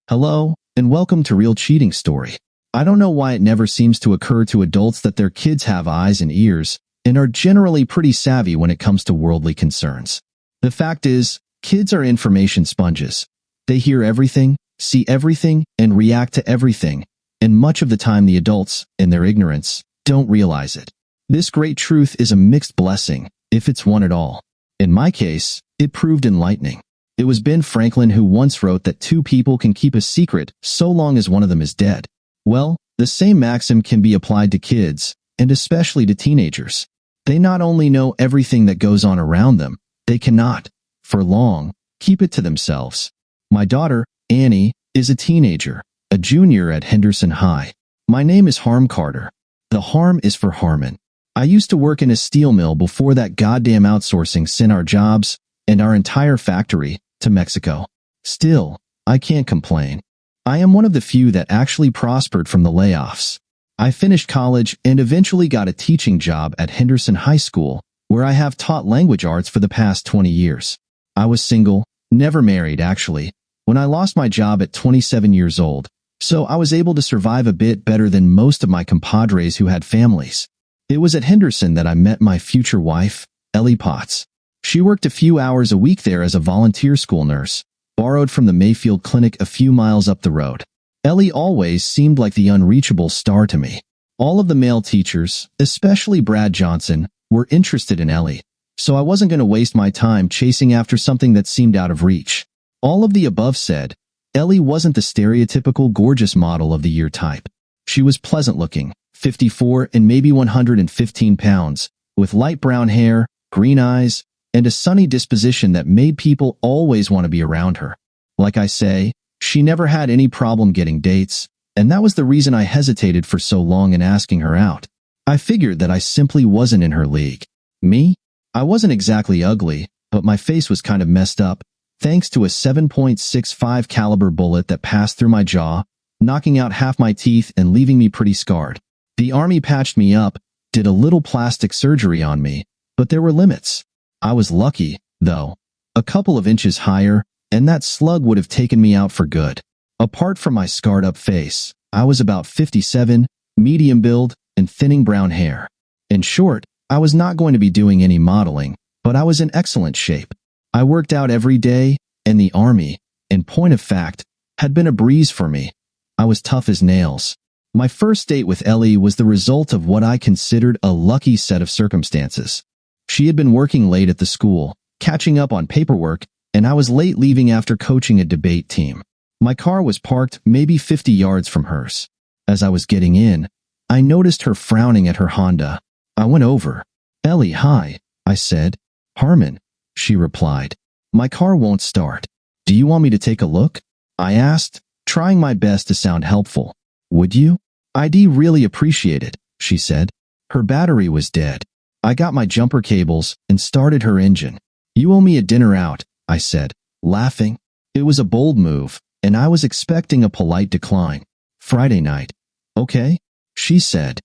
Hello, and welcome to Real Cheating Story. I don't know why it never seems to occur to adults that their kids have eyes and ears and are generally pretty savvy when it comes to worldly concerns. The fact is, kids are information sponges. They hear everything, see everything, and react to everything, and much of the time the adults, in their ignorance, don't realize it. This great truth is a mixed blessing, if it's one at all. In my case, it proved enlightening. It was Ben Franklin who once wrote that two people can keep a secret so long as one of them is dead. Well, the same maxim can be applied to kids, and especially to teenagers. They not only know everything that goes on around them, they cannot, for long, keep it to themselves. My daughter, Annie, is a teenager, a junior at Henderson High. My name is Harm Carter. The Harm is for Harmon. I used to work in a steel mill before that goddamn outsourcing sent our jobs and our entire factory to Mexico. Still, I can't complain. I am one of the few that actually prospered from the layoffs. I finished college and eventually got a teaching job at Henderson High School, where I have taught language arts for the past 20 years. I was single, never married actually, when I lost my job at 27 years old, so I was able to survive a bit better than most of my compadres who had families. It was at Henderson that I met my future wife, Ellie Potts. She worked a few hours a week there as a volunteer school nurse, borrowed from the Mayfield Clinic a few miles up the road. Ellie always seemed like the unreachable star to me. All of the male teachers, especially Brad Johnson, were interested in Ellie, so I wasn't going to waste my time chasing after something that seemed out of reach. All of the above said, Ellie wasn't the stereotypical gorgeous model of the year type. She was pleasant-looking, 54 and maybe 115 pounds, with light brown hair, green eyes, and a sunny disposition that made people always want to be around her. Like I say, she never had any problem getting dates, and that was the reason I hesitated for so long in asking her out. I figured that I simply wasn't in her league. Me? I wasn't exactly ugly, but my face was kind of messed up, thanks to a 7.65 caliber bullet that passed through my jaw, knocking out half my teeth and leaving me pretty scarred. The army patched me up, did a little plastic surgery on me, but there were limits. I was lucky, though. A couple of inches higher, and that slug would have taken me out for good. Apart from my scarred-up face, I was about 57, medium build, and thinning brown hair. In short, I was not going to be doing any modeling, but I was in excellent shape. I worked out every day, and the army, in point of fact, had been a breeze for me. I was tough as nails. My first date with Ellie was the result of what I considered a lucky set of circumstances. She had been working late at the school, catching up on paperwork, and I was late leaving after coaching a debate team. My car was parked maybe 50 yards from hers. As I was getting in, I noticed her frowning at her Honda. I went over. "Ellie, hi," I said. "Harmon," she replied. "My car won't start. Do you want me to take a look?" I asked, trying my best to sound helpful. "Would you?" "I'd really appreciate it," she said. Her battery was dead. I got my jumper cables and started her engine. "You owe me a dinner out," I said, laughing. It was a bold move, and I was expecting a polite decline. "Friday night." "Okay," she said.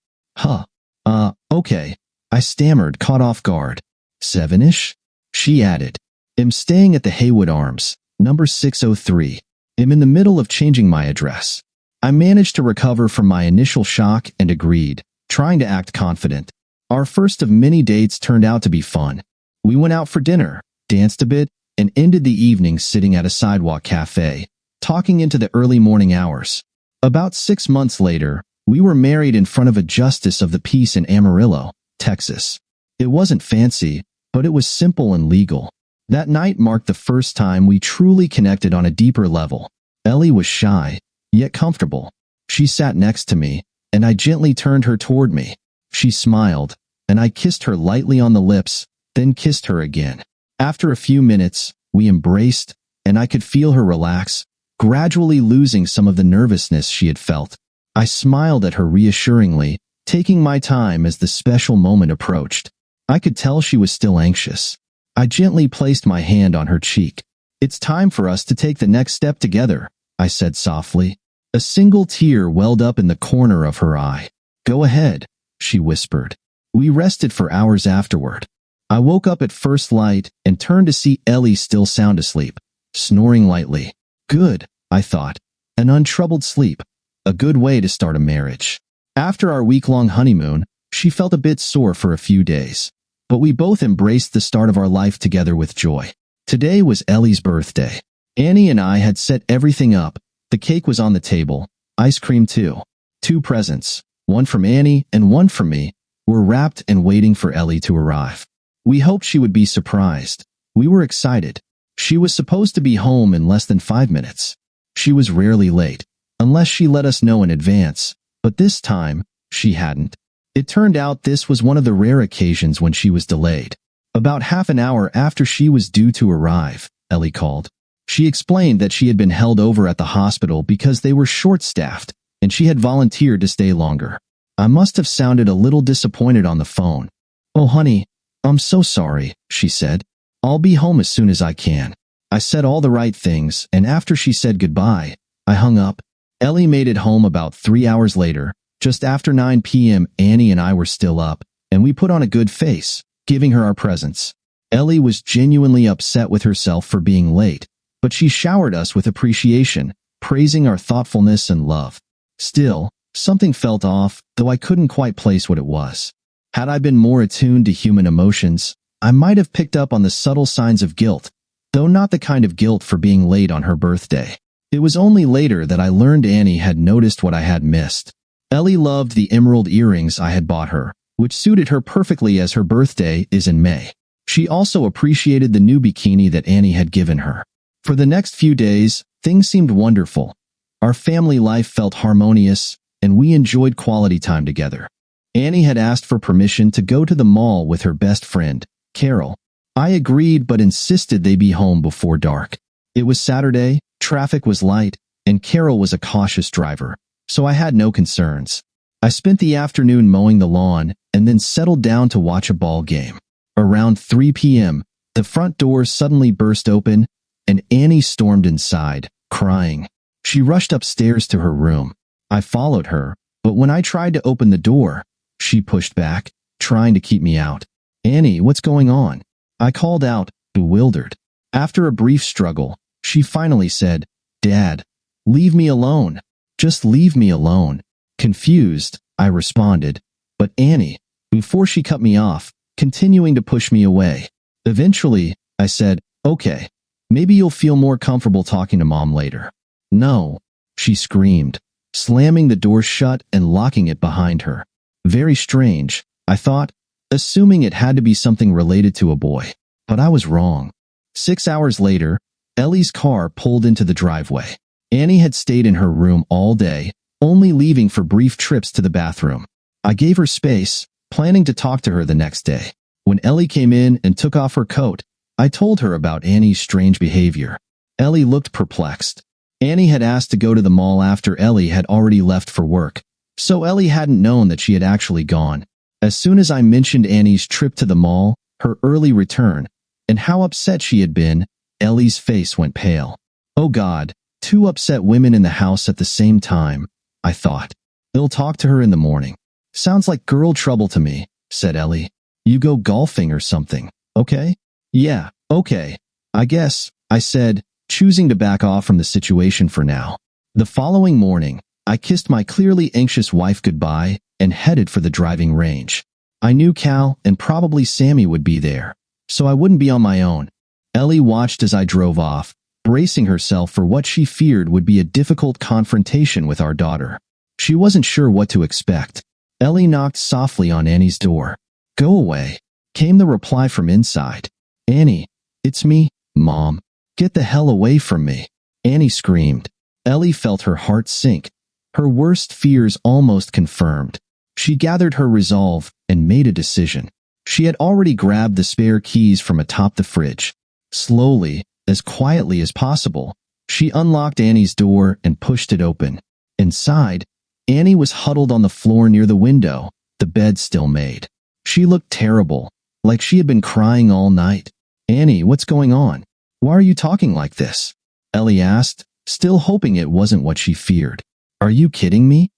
Okay," I stammered, caught off guard. "7-ish?" she added. "Am staying at the Haywood Arms, number 603. Am in the middle of changing my address." I managed to recover from my initial shock and agreed, trying to act confident. Our first of many dates turned out to be fun. We went out for dinner, danced a bit, and ended the evening sitting at a sidewalk cafe, talking into the early morning hours. About 6 months later, we were married in front of a justice of the peace in Amarillo, Texas. It wasn't fancy, but it was simple and legal. That night marked the first time we truly connected on a deeper level. Ellie was shy, yet comfortable. She sat next to me, and I gently turned her toward me. She smiled, and I kissed her lightly on the lips, then kissed her again. After a few minutes, we embraced, and I could feel her relax, gradually losing some of the nervousness she had felt. I smiled at her reassuringly, taking my time as the special moment approached. I could tell she was still anxious. I gently placed my hand on her cheek. "It's time for us to take the next step together," I said softly. A single tear welled up in the corner of her eye. "Go ahead," she whispered. We rested for hours afterward. I woke up at first light and turned to see Ellie still sound asleep, snoring lightly. Good, I thought. an untroubled sleep, a good way to start a marriage. After our week-long honeymoon, she felt a bit sore for a few days, but we both embraced the start of our life together with joy. Today was Ellie's birthday. Annie and I had set everything up. The cake was on the table, ice cream too. 2 presents, one from Annie and one from me, were wrapped and waiting for Ellie to arrive. We hoped she would be surprised. We were excited. She was supposed to be home in less than 5 minutes. She was rarely late, unless she let us know in advance, but this time, she hadn't. It turned out this was one of the rare occasions when she was delayed. About half an hour after she was due to arrive, Ellie called. She explained that she had been held over at the hospital because they were short-staffed, and she had volunteered to stay longer. I must have sounded a little disappointed on the phone. "Oh, honey, I'm so sorry," she said. "I'll be home as soon as I can." I said all the right things, and after she said goodbye, I hung up. Ellie made it home about 3 hours later. Just after 9 p.m., Annie and I were still up, and we put on a good face, giving her our presents. Ellie was genuinely upset with herself for being late, but she showered us with appreciation, praising our thoughtfulness and love. Still, something felt off, though I couldn't quite place what it was. Had I been more attuned to human emotions, I might have picked up on the subtle signs of guilt, though not the kind of guilt for being late on her birthday. It was only later that I learned Annie had noticed what I had missed. Ellie loved the emerald earrings I had bought her, which suited her perfectly as her birthday is in May. She also appreciated the new bikini that Annie had given her. For the next few days, things seemed wonderful. Our family life felt harmonious, and we enjoyed quality time together. Annie had asked for permission to go to the mall with her best friend, Carol. I agreed but insisted they be home before dark. It was Saturday, traffic was light, and Carol was a cautious driver, so I had no concerns. I spent the afternoon mowing the lawn and then settled down to watch a ball game. Around 3 p.m., the front door suddenly burst open, and Annie stormed inside, crying. She rushed upstairs to her room. I followed her, but when I tried to open the door, she pushed back, trying to keep me out. "Annie, what's going on?" I called out, bewildered. After a brief struggle, she finally said, "Dad, leave me alone. Just leave me alone." Confused, I responded, "But Annie," before she cut me off, continuing to push me away. Eventually, I said, "Okay, maybe you'll feel more comfortable talking to Mom later." "No," she screamed, slamming the door shut and locking it behind her. Very strange, I thought, assuming it had to be something related to a boy. But I was wrong. 6 hours later, Ellie's car pulled into the driveway. Annie had stayed in her room all day, only leaving for brief trips to the bathroom. I gave her space, planning to talk to her the next day. When Ellie came in and took off her coat, I told her about Annie's strange behavior. Ellie looked perplexed. Annie had asked to go to the mall after Ellie had already left for work, so Ellie hadn't known that she had actually gone. As soon as I mentioned Annie's trip to the mall, her early return, and how upset she had been, Ellie's face went pale. Oh God, 2 upset women in the house at the same time, I thought. "They'll talk to her in the morning." "Sounds like girl trouble to me," said Ellie. "You go golfing or something, okay?" "Yeah, okay, I guess," I said, choosing to back off from the situation for now. The following morning, I kissed my clearly anxious wife goodbye and headed for the driving range. I knew Cal and probably Sammy would be there, so I wouldn't be on my own. Ellie watched as I drove off, bracing herself for what she feared would be a difficult confrontation with our daughter. She wasn't sure what to expect. Ellie knocked softly on Annie's door. "Go away," came the reply from inside. "Annie, it's me, Mom. Get the hell away from me," Annie screamed. Ellie felt her heart sink, her worst fears almost confirmed. She gathered her resolve and made a decision. She had already grabbed the spare keys from atop the fridge. Slowly, as quietly as possible, she unlocked Annie's door and pushed it open. Inside, Annie was huddled on the floor near the window, the bed still made. She looked terrible, like she had been crying all night. "Annie, what's going on? Why are you talking like this?" Ellie asked, still hoping it wasn't what she feared. "Are you kidding me?"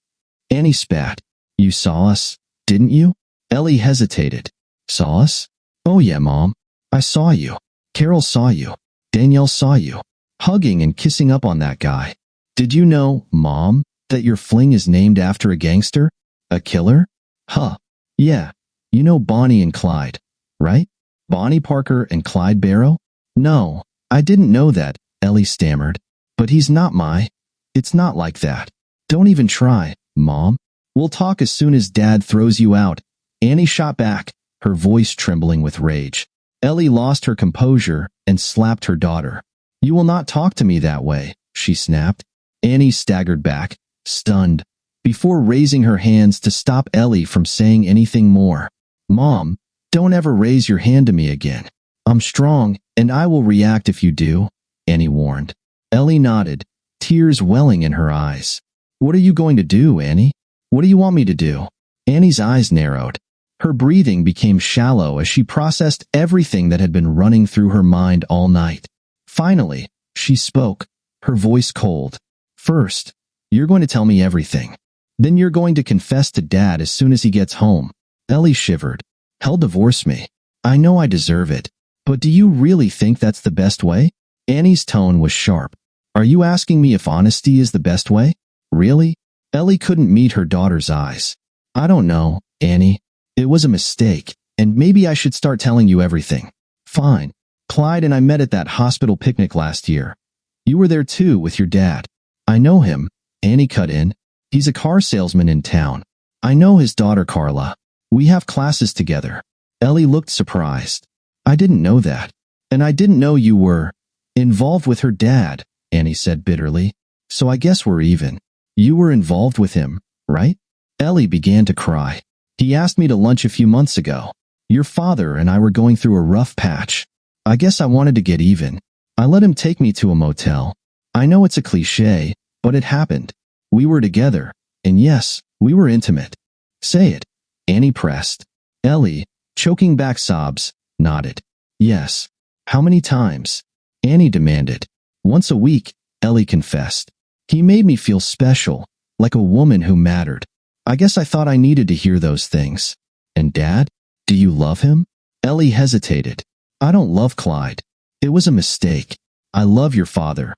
Annie spat. "You saw us, didn't you?" Ellie hesitated. "Saw us? Oh yeah, Mom. I saw you. Carol saw you. Danielle saw you. Hugging and kissing up on that guy." Did you know, Mom, that your fling is named after a gangster? A killer? Huh. Yeah. You know Bonnie and Clyde, right? Bonnie Parker and Clyde Barrow? No, I didn't know that, Ellie stammered. But he's not my. It's not like that. Don't even try, Mom. We'll talk as soon as Dad throws you out. Annie shot back, her voice trembling with rage. Ellie lost her composure and slapped her daughter. You will not talk to me that way, she snapped. Annie staggered back, stunned, before raising her hands to stop Ellie from saying anything more. Mom, don't ever raise your hand to me again. I'm strong, and I will react if you do, Annie warned. Ellie nodded, tears welling in her eyes. What are you going to do, Annie? What do you want me to do? Annie's eyes narrowed. Her breathing became shallow as she processed everything that had been running through her mind all night. Finally, she spoke, her voice cold. First, you're going to tell me everything. Then you're going to confess to Dad as soon as he gets home. Ellie shivered. He'll divorce me. I know I deserve it. But do you really think that's the best way? Annie's tone was sharp. Are you asking me if honesty is the best way? Really? Ellie couldn't meet her daughter's eyes. I don't know, Annie. It was a mistake, and maybe I should start telling you everything. Fine. Clyde and I met at that hospital picnic last year. You were there too with your dad. I know him, Annie cut in. He's a car salesman in town. I know his daughter Carla. We have classes together. Ellie looked surprised. I didn't know that. And I didn't know you were involved with her dad, Annie said bitterly. So I guess we're even. You were involved with him, right? Ellie began to cry. He asked me to lunch a few months ago. Your father and I were going through a rough patch. I guess I wanted to get even. I let him take me to a motel. I know it's a cliché, but it happened. We were together, and yes, we were intimate. Say it, Annie pressed. Ellie, choking back sobs, nodded. Yes. How many times? Annie demanded. Once a week, Ellie confessed. He made me feel special, like a woman who mattered. I guess I thought I needed to hear those things. And Dad? Do you love him? Ellie hesitated. I don't love Clyde. It was a mistake. I love your father.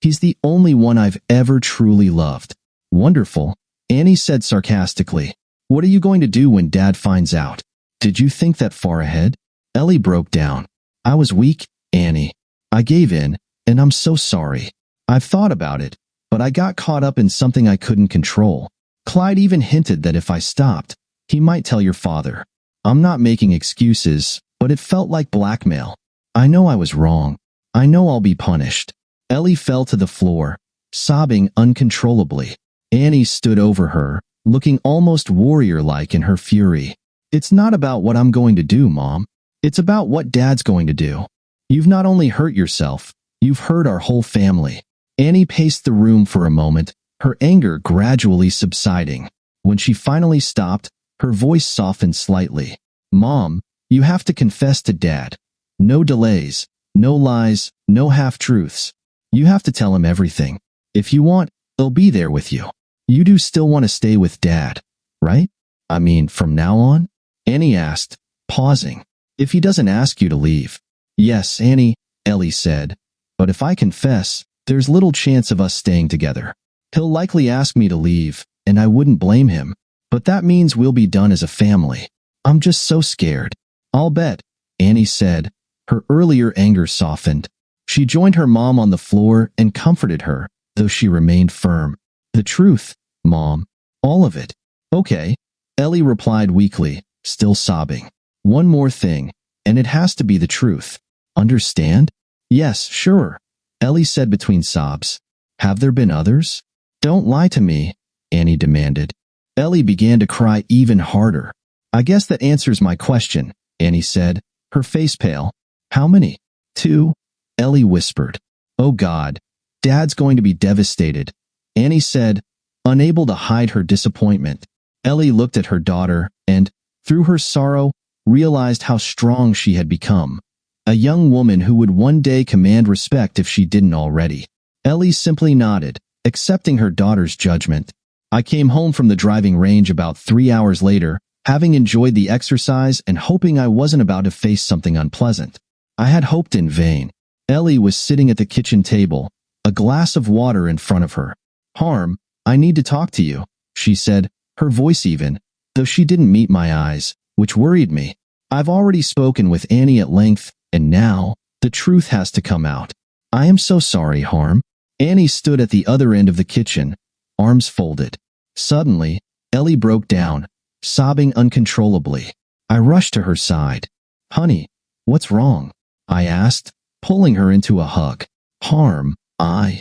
He's the only one I've ever truly loved. Wonderful, Annie said sarcastically. What are you going to do when Dad finds out? Did you think that far ahead? Ellie broke down. I was weak, Annie. I gave in, and I'm so sorry. I've thought about it, but I got caught up in something I couldn't control. Clyde even hinted that if I stopped, he might tell your father. I'm not making excuses, but it felt like blackmail. I know I was wrong. I know I'll be punished. Ellie fell to the floor, sobbing uncontrollably. Annie stood over her, looking almost warrior-like in her fury. It's not about what I'm going to do, Mom. It's about what Dad's going to do. You've not only hurt yourself, you've hurt our whole family. Annie paced the room for a moment, her anger gradually subsiding. When she finally stopped, her voice softened slightly. Mom, you have to confess to Dad. No delays, no lies, no half-truths. You have to tell him everything. If you want, he'll be there with you. You do still want to stay with Dad, right? I mean, from now on? Annie asked, pausing. If he doesn't ask you to leave. Yes, Annie, Ellie said. But if I confess, there's little chance of us staying together. He'll likely ask me to leave, and I wouldn't blame him. But that means we'll be done as a family. I'm just so scared. I'll bet, Annie said. Her earlier anger softened. She joined her mom on the floor and comforted her, though she remained firm. The truth, Mom. All of it. Okay, Ellie replied weakly, still sobbing. One more thing, and it has to be the truth. Understand? Yes, sure, Ellie said between sobs. Have there been others? Don't lie to me, Annie demanded. Ellie began to cry even harder. I guess that answers my question, Annie said, her face pale. How many? 2, Ellie whispered. Oh God, Dad's going to be devastated, Annie said, unable to hide her disappointment. Ellie looked at her daughter and, through her sorrow, realized how strong she had become. A young woman who would one day command respect if she didn't already. Ellie simply nodded, accepting her daughter's judgment. I came home from the driving range about 3 hours later, having enjoyed the exercise and hoping I wasn't about to face something unpleasant. I had hoped in vain. Ellie was sitting at the kitchen table, a glass of water in front of her. "Harm, I need to talk to you," she said, her voice even, though she didn't meet my eyes, which worried me. I've already spoken with Annie at length, and now the truth has to come out. "I am so sorry, Harm." Annie stood at the other end of the kitchen, arms folded. Suddenly, Ellie broke down, sobbing uncontrollably. I rushed to her side. "Honey, what's wrong?" I asked, pulling her into a hug. "Harm, I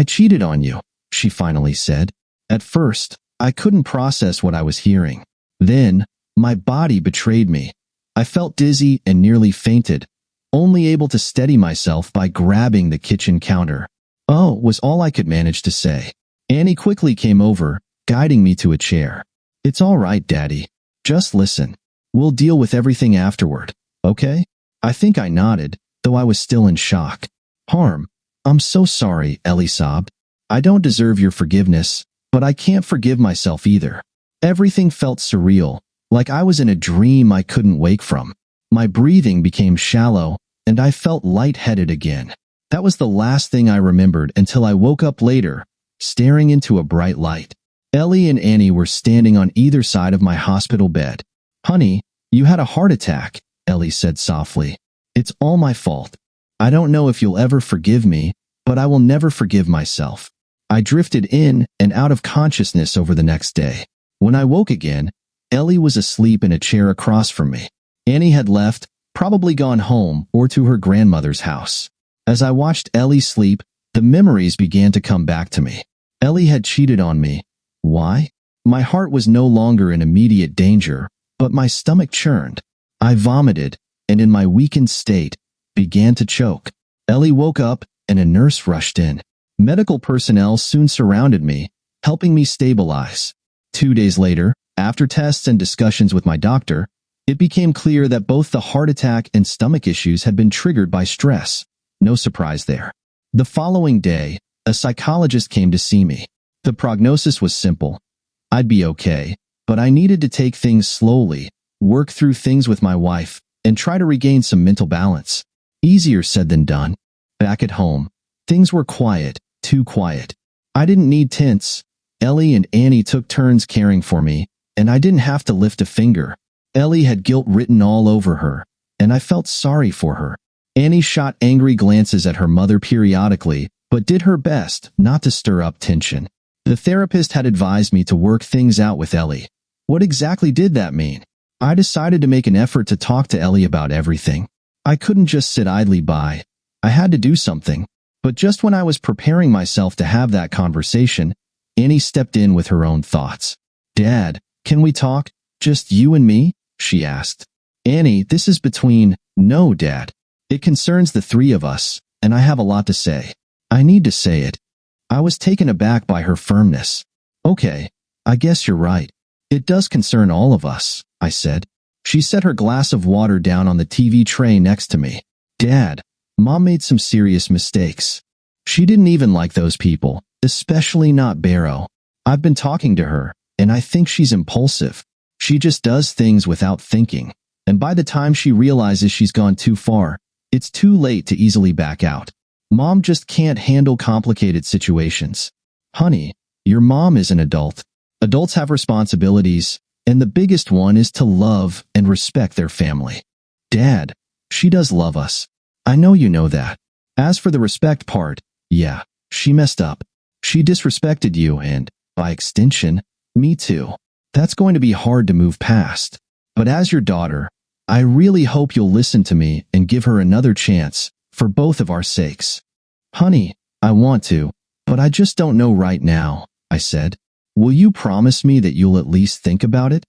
cheated on you," she finally said. At first, I couldn't process what I was hearing. Then, my body betrayed me. I felt dizzy and nearly fainted, only able to steady myself by grabbing the kitchen counter. "Oh," was all I could manage to say. Annie quickly came over, guiding me to a chair. "It's all right, Daddy. Just listen. We'll deal with everything afterward, okay?" I think I nodded, though I was still in shock. "Harm, I'm so sorry," Ellie sobbed. "I don't deserve your forgiveness, but I can't forgive myself either." Everything felt surreal, like I was in a dream I couldn't wake from. My breathing became shallow, and I felt lightheaded again. That was the last thing I remembered until I woke up later, staring into a bright light. Ellie and Annie were standing on either side of my hospital bed. "Honey, you had a heart attack," Ellie said softly. "It's all my fault. I don't know if you'll ever forgive me, but I will never forgive myself." I drifted in and out of consciousness over the next day. When I woke again, Ellie was asleep in a chair across from me. Annie had left, probably gone home or to her grandmother's house. As I watched Ellie sleep, the memories began to come back to me. Ellie had cheated on me. Why? My heart was no longer in immediate danger, but my stomach churned. I vomited, and in my weakened state, began to choke. Ellie woke up, and a nurse rushed in. Medical personnel soon surrounded me, helping me stabilize. 2 days later, after tests and discussions with my doctor, it became clear that both the heart attack and stomach issues had been triggered by stress. No surprise there. The following day, a psychologist came to see me. The prognosis was simple. I'd be okay, but I needed to take things slowly, work through things with my wife, and try to regain some mental balance. Easier said than done. Back at home, things were quiet, too quiet. I didn't need tents. Ellie and Annie took turns caring for me, and I didn't have to lift a finger. Ellie had guilt written all over her, and I felt sorry for her. Annie shot angry glances at her mother periodically, but did her best not to stir up tension. The therapist had advised me to work things out with Ellie. What exactly did that mean? I decided to make an effort to talk to Ellie about everything. I couldn't just sit idly by. I had to do something. But just when I was preparing myself to have that conversation, Annie stepped in with her own thoughts. "Dad, can we talk? Just you and me?" she asked. "Annie, this is between—" "No, Dad. It concerns the three of us, and I have a lot to say." "I need to say it." I was taken aback by her firmness. "Okay, I guess you're right. It does concern all of us," I said. She set her glass of water down on the TV tray next to me. "Dad, Mom made some serious mistakes. She didn't even like those people, especially not Barrow. I've been talking to her, and I think she's impulsive. She just does things without thinking, and by the time she realizes she's gone too far, it's too late to easily back out. Mom just can't handle complicated situations." "Honey, your mom is an adult. Adults have responsibilities, and the biggest one is to love and respect their family." "Dad, she does love us. I know you know that. As for the respect part, yeah, she messed up. She disrespected you and, by extension, me too. That's going to be hard to move past. But as your daughter, I really hope you'll listen to me and give her another chance, for both of our sakes." "Honey, I want to, but I just don't know right now," I said. "Will you promise me that you'll at least think about it?"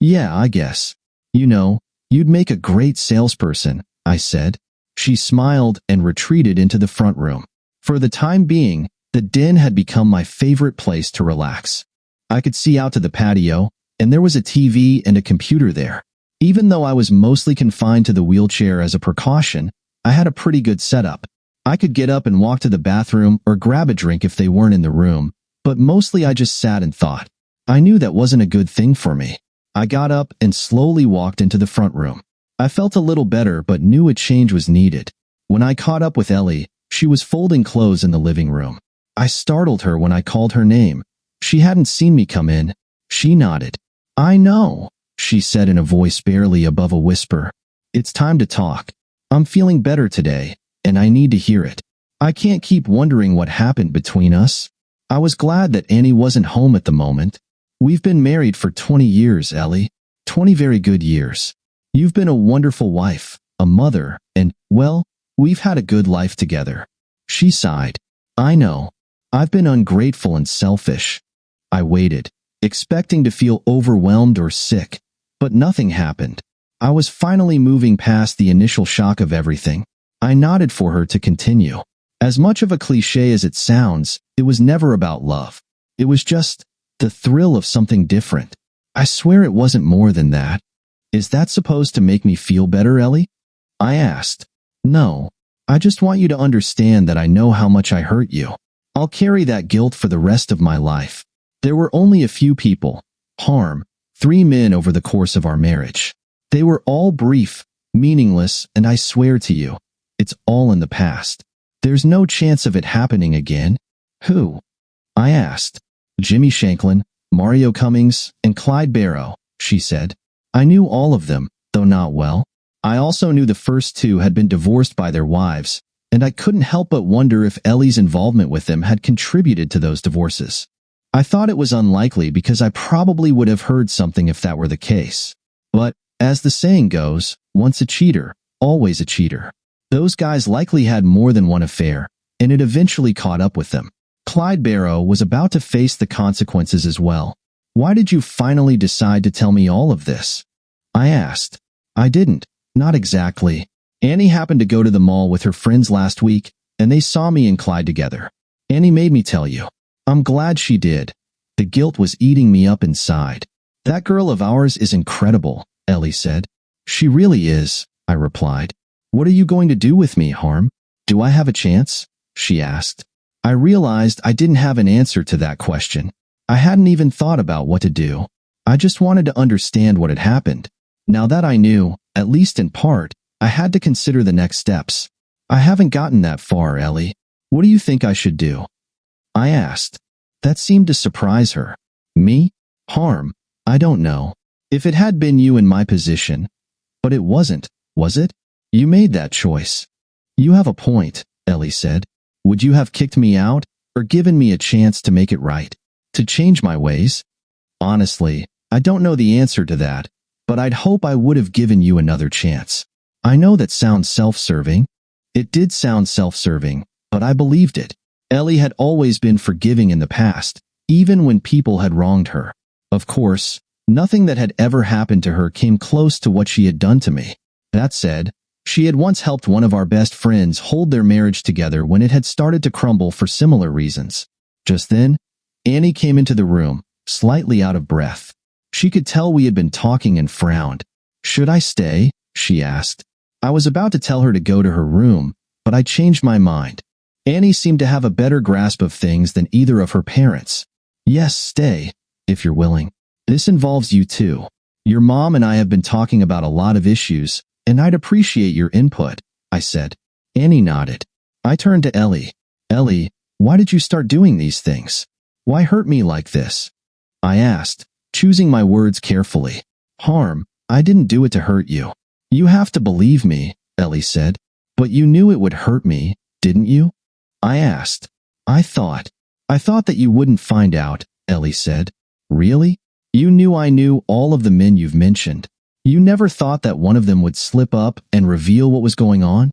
"Yeah, I guess. You know, you'd make a great salesperson," I said. She smiled and retreated into the front room. For the time being, the den had become my favorite place to relax. I could see out to the patio, and there was a TV and a computer there. Even though I was mostly confined to the wheelchair as a precaution, I had a pretty good setup. I could get up and walk to the bathroom or grab a drink if they weren't in the room, but mostly I just sat and thought. I knew that wasn't a good thing for me. I got up and slowly walked into the front room. I felt a little better but knew a change was needed. When I caught up with Ellie, she was folding clothes in the living room. I startled her when I called her name. She hadn't seen me come in. She nodded. I know, she said in a voice barely above a whisper. It's time to talk. I'm feeling better today, and I need to hear it. I can't keep wondering what happened between us. I was glad that Annie wasn't home at the moment. We've been married for 20 years, Ellie. 20 very good years. You've been a wonderful wife, a mother, and, well, we've had a good life together. She sighed. I know. I've been ungrateful and selfish. I waited, expecting to feel overwhelmed or sick, but nothing happened. I was finally moving past the initial shock of everything. I nodded for her to continue. As much of a cliché as it sounds, it was never about love. It was just the thrill of something different. I swear it wasn't more than that. Is that supposed to make me feel better, Ellie? I asked. No. I just want you to understand that I know how much I hurt you. I'll carry that guilt for the rest of my life. There were only a few people, Harm, 3 men over the course of our marriage. They were all brief, meaningless, and I swear to you, it's all in the past. There's no chance of it happening again. Who? I asked. Jimmy Shanklin, Mario Cummings, and Clyde Barrow, she said. I knew all of them, though not well. I also knew the first 2 had been divorced by their wives, and I couldn't help but wonder if Ellie's involvement with them had contributed to those divorces. I thought it was unlikely because I probably would have heard something if that were the case. But, as the saying goes, once a cheater, always a cheater. Those guys likely had more than one affair, and it eventually caught up with them. Clyde Barrow was about to face the consequences as well. Why did you finally decide to tell me all of this? I asked. I didn't. Not exactly. Annie happened to go to the mall with her friends last week, and they saw me and Clyde together. Annie made me tell you. I'm glad she did. The guilt was eating me up inside. That girl of ours is incredible, Ellie said. She really is, I replied. What are you going to do with me, Harm? Do I have a chance? She asked. I realized I didn't have an answer to that question. I hadn't even thought about what to do. I just wanted to understand what had happened. Now that I knew, at least in part, I had to consider the next steps. I haven't gotten that far, Ellie. What do you think I should do? I asked. That seemed to surprise her. Me? Harm? I don't know. If it had been you in my position. But it wasn't, was it? You made that choice. You have a point, Ellie said. Would you have kicked me out, or given me a chance to make it right? To change my ways? Honestly, I don't know the answer to that, but I'd hope I would have given you another chance. I know that sounds self-serving. It did sound self-serving, but I believed it. Ellie had always been forgiving in the past, even when people had wronged her. Of course, nothing that had ever happened to her came close to what she had done to me. That said, she had once helped one of our best friends hold their marriage together when it had started to crumble for similar reasons. Just then, Annie came into the room, slightly out of breath. She could tell we had been talking and frowned. Should I stay? She asked. I was about to tell her to go to her room, but I changed my mind. Annie seemed to have a better grasp of things than either of her parents. Yes, stay, if you're willing. This involves you too. Your mom and I have been talking about a lot of issues, and I'd appreciate your input, I said. Annie nodded. I turned to Ellie. Ellie, why did you start doing these things? Why hurt me like this? I asked, choosing my words carefully. Harm, I didn't do it to hurt you. You have to believe me, Ellie said. But you knew it would hurt me, didn't you? I asked. I thought that you wouldn't find out, Ellie said. Really? You knew I knew all of the men you've mentioned. You never thought that one of them would slip up and reveal what was going on?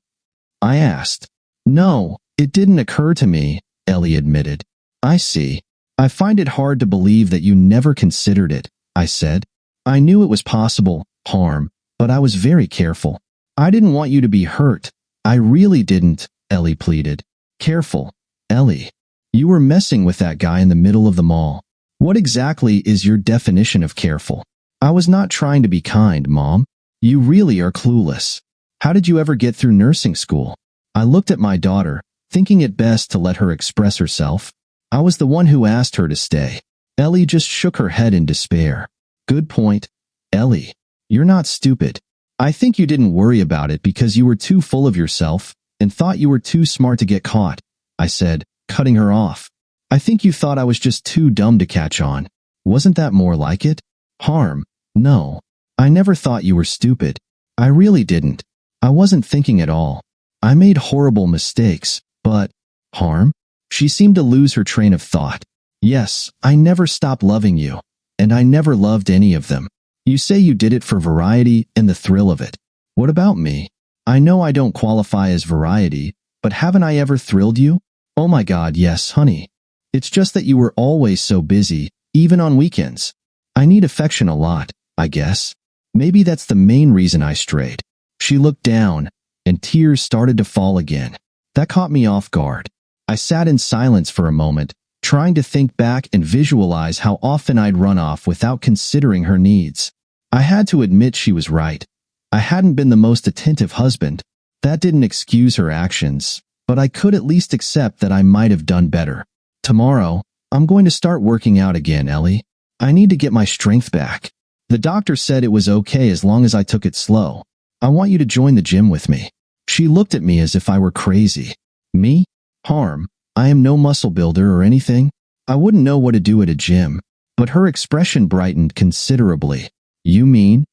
I asked. No, it didn't occur to me, Ellie admitted. I see. I find it hard to believe that you never considered it, I said. I knew it was possible, Harm, but I was very careful. I didn't want you to be hurt. I really didn't, Ellie pleaded. Careful, Ellie. You were messing with that guy in the middle of the mall. What exactly is your definition of careful? I was not trying to be kind, Mom. You really are clueless. How did you ever get through nursing school? I looked at my daughter, thinking it best to let her express herself. I was the one who asked her to stay. Ellie just shook her head in despair. Good point, Ellie. You're not stupid. I think you didn't worry about it because you were too full of yourself and thought you were too smart to get caught, I said, cutting her off. I think you thought I was just too dumb to catch on. Wasn't that more like it? Harm. No. I never thought you were stupid. I really didn't. I wasn't thinking at all. I made horrible mistakes, but… Harm? She seemed to lose her train of thought. Yes, I never stopped loving you. And I never loved any of them. You say you did it for variety and the thrill of it. What about me? I know I don't qualify as variety, but haven't I ever thrilled you? Oh my God, yes, honey. It's just that you were always so busy, even on weekends. I need affection a lot, I guess. Maybe that's the main reason I strayed. She looked down, and tears started to fall again. That caught me off guard. I sat in silence for a moment, trying to think back and visualize how often I'd run off without considering her needs. I had to admit she was right. I hadn't been the most attentive husband. That didn't excuse her actions, but I could at least accept that I might have done better. Tomorrow, I'm going to start working out again, Ellie. I need to get my strength back. The doctor said it was okay as long as I took it slow. I want you to join the gym with me. She looked at me as if I were crazy. Me? Harm. I am no muscle builder or anything. I wouldn't know what to do at a gym. But her expression brightened considerably. You mean?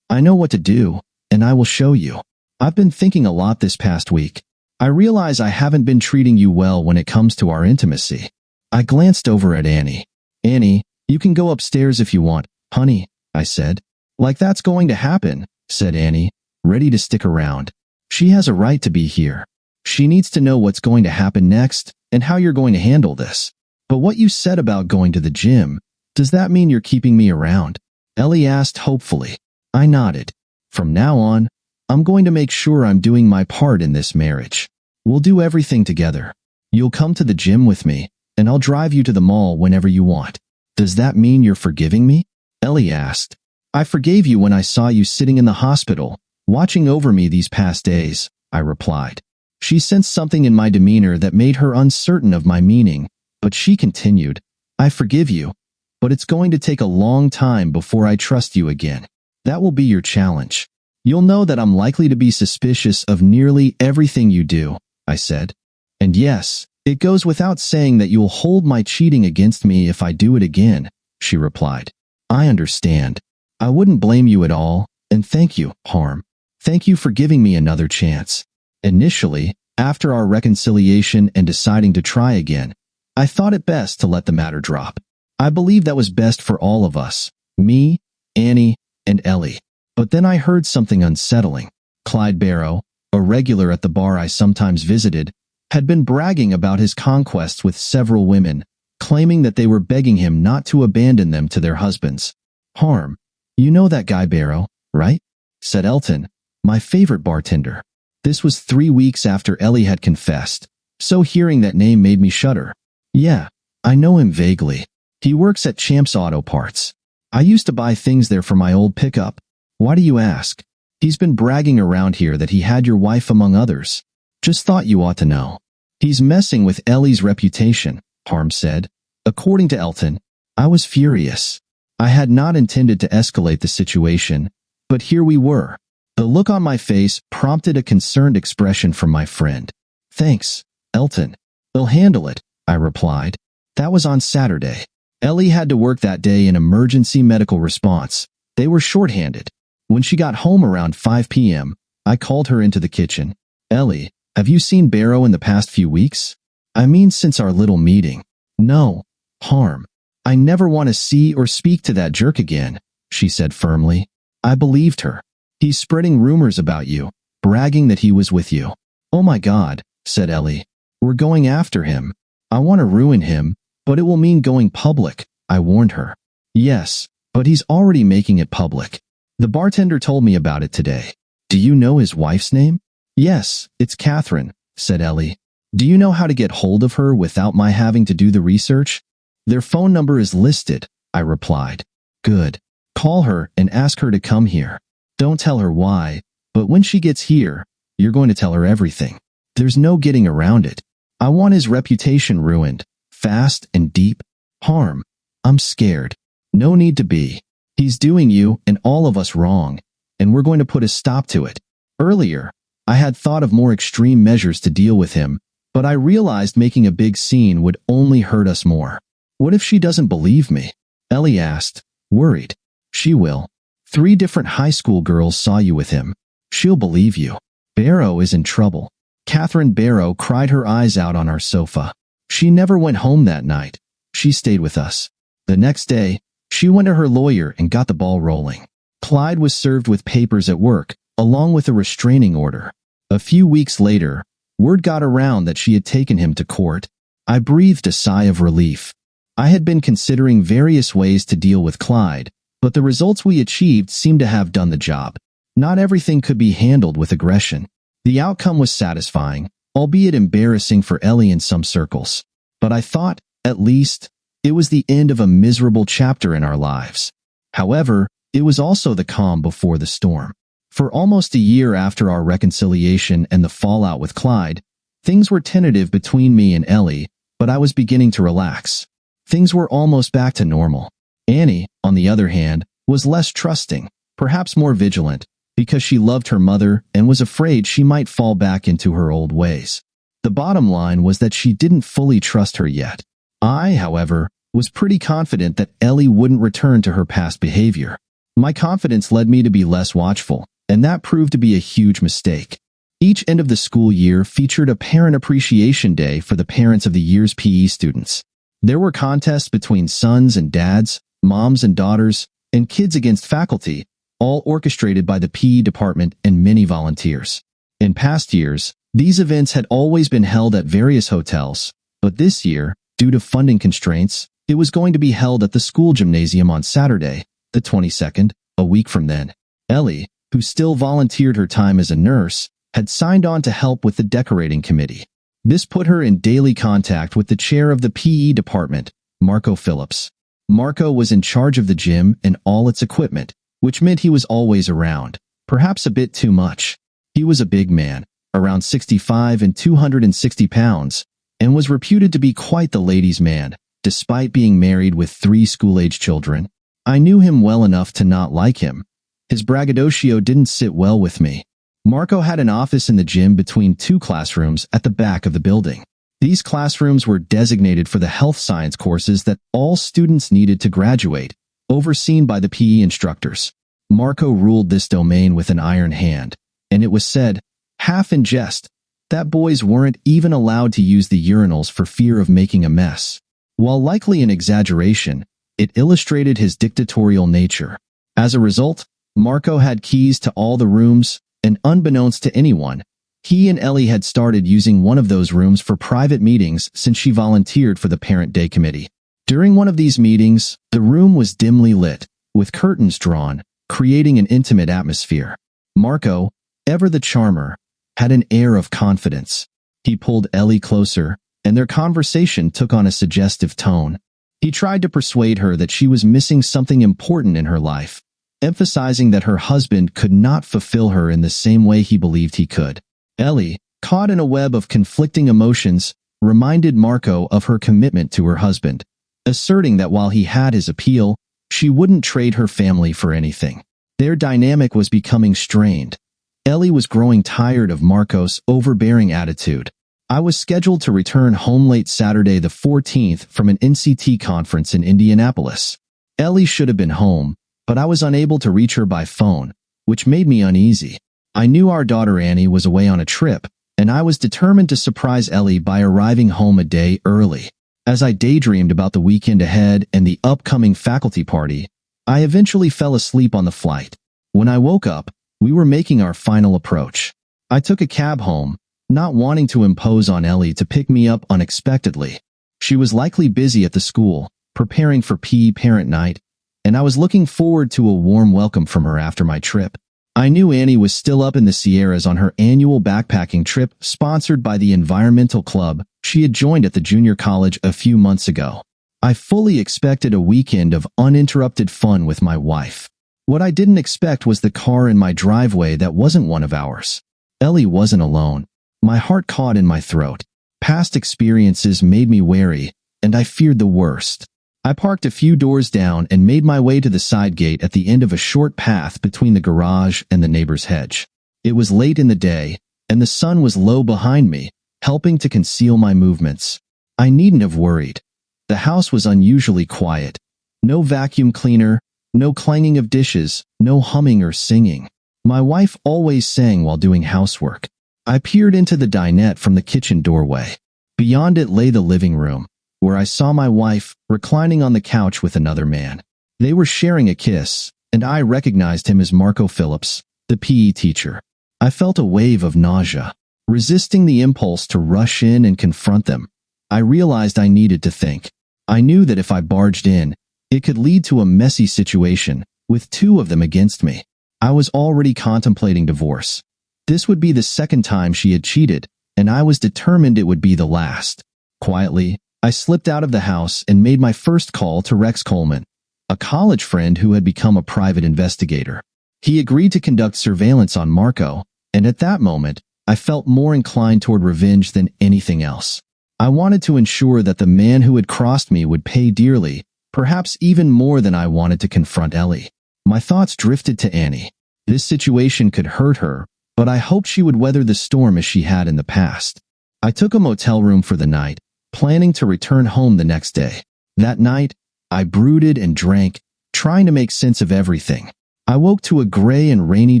I know what to do, and I will show you. I've been thinking a lot this past week. I realize I haven't been treating you well when it comes to our intimacy. I glanced over at Annie. Annie, you can go upstairs if you want, honey, I said. Like that's going to happen, said Annie, ready to stick around. She has a right to be here. She needs to know what's going to happen next and how you're going to handle this. But what you said about going to the gym, does that mean you're keeping me around? Ellie asked hopefully. I nodded. From now on, I'm going to make sure I'm doing my part in this marriage. We'll do everything together. You'll come to the gym with me, and I'll drive you to the mall whenever you want. Does that mean you're forgiving me? Ellie asked. I forgave you when I saw you sitting in the hospital, watching over me these past days, I replied. She sensed something in my demeanor that made her uncertain of my meaning, but she continued, I forgive you, but it's going to take a long time before I trust you again. That will be your challenge. You'll know that I'm likely to be suspicious of nearly everything you do, I said. And yes, it goes without saying that you'll hold my cheating against me if I do it again, she replied. I understand. I wouldn't blame you at all, and thank you, Harm. Thank you for giving me another chance. Initially, after our reconciliation and deciding to try again, I thought it best to let the matter drop. I believed that was best for all of us, me, Annie, and Ellie. But then I heard something unsettling. Clyde Barrow, a regular at the bar I sometimes visited, had been bragging about his conquests with several women, claiming that they were begging him not to abandon them to their husbands. Harm, you know that guy Barrow, right? Said Elton, my favorite bartender. This was 3 weeks after Ellie had confessed, so hearing that name made me shudder. Yeah, I know him vaguely. He works at Champ's Auto Parts. I used to buy things there for my old pickup. Why do you ask? He's been bragging around here that he had your wife among others. Just thought you ought to know. He's messing with Ellie's reputation, Harm said. According to Elton, I was furious. I had not intended to escalate the situation, but here we were. The look on my face prompted a concerned expression from my friend. Thanks, Elton. They'll handle it, I replied. That was on Saturday. Ellie had to work that day in emergency medical response. They were shorthanded. When she got home around 5 p.m., I called her into the kitchen. Ellie, have you seen Barrow in the past few weeks? I mean since our little meeting. No, Harm. I never want to see or speak to that jerk again, she said firmly. I believed her. He's spreading rumors about you, bragging that he was with you. Oh my God, said Ellie. We're going after him. I want to ruin him, but it will mean going public, I warned her. Yes, but he's already making it public. The bartender told me about it today. Do you know his wife's name? Yes, it's Catherine, said Ellie. Do you know how to get hold of her without my having to do the research? Their phone number is listed, I replied. Good. Call her and ask her to come here. Don't tell her why, but when she gets here, you're going to tell her everything. There's no getting around it. I want his reputation ruined, fast and deep. Harm. I'm scared. No need to be. He's doing you and all of us wrong, and we're going to put a stop to it. Earlier, I had thought of more extreme measures to deal with him, But I realized making a big scene would only hurt us more. What if she doesn't believe me? Ellie asked, worried. She will. 3 different high school girls saw you with him. She'll believe you. Barrow is in trouble. Catherine Barrow cried her eyes out on our sofa. She never went home that night. She stayed with us. The next day, she went to her lawyer and got the ball rolling. Clyde was served with papers at work, along with a restraining order. A few weeks later, word got around that she had taken him to court. I breathed a sigh of relief. I had been considering various ways to deal with Clyde, but the results we achieved seemed to have done the job. Not everything could be handled with aggression. The outcome was satisfying, albeit embarrassing for Ellie in some circles. But I thought, at least, it was the end of a miserable chapter in our lives. However, it was also the calm before the storm. For almost a year after our reconciliation and the fallout with Clyde, things were tentative between me and Ellie, but I was beginning to relax. Things were almost back to normal. Annie, on the other hand, was less trusting, perhaps more vigilant, because she loved her mother and was afraid she might fall back into her old ways. The bottom line was that she didn't fully trust her yet. I, however, was pretty confident that Ellie wouldn't return to her past behavior. My confidence led me to be less watchful, and that proved to be a huge mistake. Each end of the school year featured a Parent Appreciation Day for the parents of the year's PE students. There were contests between sons and dads, moms and daughters, and kids against faculty, all orchestrated by the PE department and many volunteers. In past years, these events had always been held at various hotels, but this year, due to funding constraints, it was going to be held at the school gymnasium on Saturday, the 22nd, a week from then. Ellie, who still volunteered her time as a nurse, had signed on to help with the decorating committee. This put her in daily contact with the chair of the PE department, Marco Phillips. Marco was in charge of the gym and all its equipment, which meant he was always around, perhaps a bit too much. He was a big man, around 65 and 260 pounds, and was reputed to be quite the ladies' man, despite being married with 3 school-age children. I knew him well enough to not like him. His braggadocio didn't sit well with me. Marco had an office in the gym between 2 classrooms at the back of the building. These classrooms were designated for the health science courses that all students needed to graduate, overseen by the PE instructors. Marco ruled this domain with an iron hand, and it was said, half in jest, that boys weren't even allowed to use the urinals for fear of making a mess. While likely an exaggeration, it illustrated his dictatorial nature. As a result, Marco had keys to all the rooms, and unbeknownst to anyone, he and Ellie had started using one of those rooms for private meetings since she volunteered for the Parent Day Committee. During one of these meetings, the room was dimly lit, with curtains drawn, creating an intimate atmosphere. Marco, ever the charmer, had an air of confidence. He pulled Ellie closer, and their conversation took on a suggestive tone. He tried to persuade her that she was missing something important in her life, emphasizing that her husband could not fulfill her in the same way he believed he could. Ellie, caught in a web of conflicting emotions, reminded Marco of her commitment to her husband, asserting that while he had his appeal, she wouldn't trade her family for anything. Their dynamic was becoming strained. Ellie was growing tired of Marco's overbearing attitude. I was scheduled to return home late Saturday the 14th from an NCT conference in Indianapolis. Ellie should have been home, but I was unable to reach her by phone, which made me uneasy. I knew our daughter Annie was away on a trip, and I was determined to surprise Ellie by arriving home a day early. As I daydreamed about the weekend ahead and the upcoming faculty party, I eventually fell asleep on the flight. When I woke up, we were making our final approach. I took a cab home, not wanting to impose on Ellie to pick me up unexpectedly. She was likely busy at the school, preparing for PE parent night, and I was looking forward to a warm welcome from her after my trip. I knew Annie was still up in the Sierras on her annual backpacking trip sponsored by the environmental club she had joined at the junior college a few months ago. I fully expected a weekend of uninterrupted fun with my wife. What I didn't expect was the car in my driveway that wasn't one of ours. Ellie wasn't alone. My heart caught in my throat. Past experiences made me wary, and I feared the worst. I parked a few doors down and made my way to the side gate at the end of a short path between the garage and the neighbor's hedge. It was late in the day, and the sun was low behind me, helping to conceal my movements. I needn't have worried. The house was unusually quiet. No vacuum cleaner, no clanging of dishes, no humming or singing. My wife always sang while doing housework. I peered into the dinette from the kitchen doorway. Beyond it lay the living room, where I saw my wife reclining on the couch with another man. They were sharing a kiss, and I recognized him as Marco Phillips, the PE teacher. I felt a wave of nausea. Resisting the impulse to rush in and confront them, I realized I needed to think. I knew that if I barged in, it could lead to a messy situation, with two of them against me. I was already contemplating divorce. This would be the second time she had cheated, and I was determined it would be the last. Quietly, I slipped out of the house and made my first call to Rex Coleman, a college friend who had become a private investigator. He agreed to conduct surveillance on Marco, and at that moment, I felt more inclined toward revenge than anything else. I wanted to ensure that the man who had crossed me would pay dearly, perhaps even more than I wanted to confront Ellie. My thoughts drifted to Annie. This situation could hurt her, but I hoped she would weather the storm as she had in the past. I took a motel room for the night, planning to return home the next day. That night, I brooded and drank, trying to make sense of everything. I woke to a gray and rainy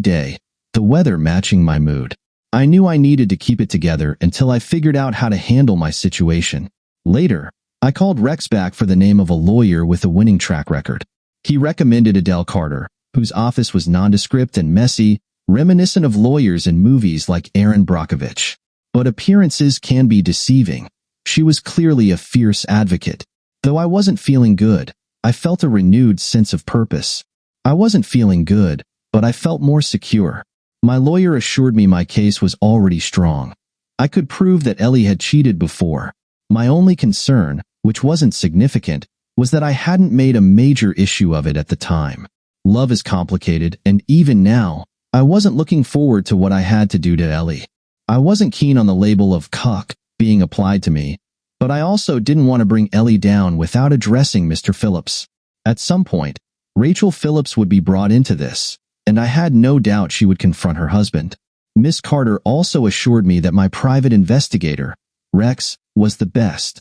day, the weather matching my mood. I knew I needed to keep it together until I figured out how to handle my situation. Later, I called Rex back for the name of a lawyer with a winning track record. He recommended Adele Carter, whose office was nondescript and messy, reminiscent of lawyers in movies like Aaron Brockovich. But appearances can be deceiving. She was clearly a fierce advocate. Though I wasn't feeling good, I felt a renewed sense of purpose. I wasn't feeling good, but I felt more secure. My lawyer assured me my case was already strong. I could prove that Ellie had cheated before. My only concern, which wasn't significant, was that I hadn't made a major issue of it at the time. Love is complicated, and even now, I wasn't looking forward to what I had to do to Ellie. I wasn't keen on the label of cuck being applied to me, but I also didn't want to bring Ellie down without addressing Mr. Phillips. At some point, Rachel Phillips would be brought into this, and I had no doubt she would confront her husband. Miss Carter also assured me that my private investigator, Rex, was the best.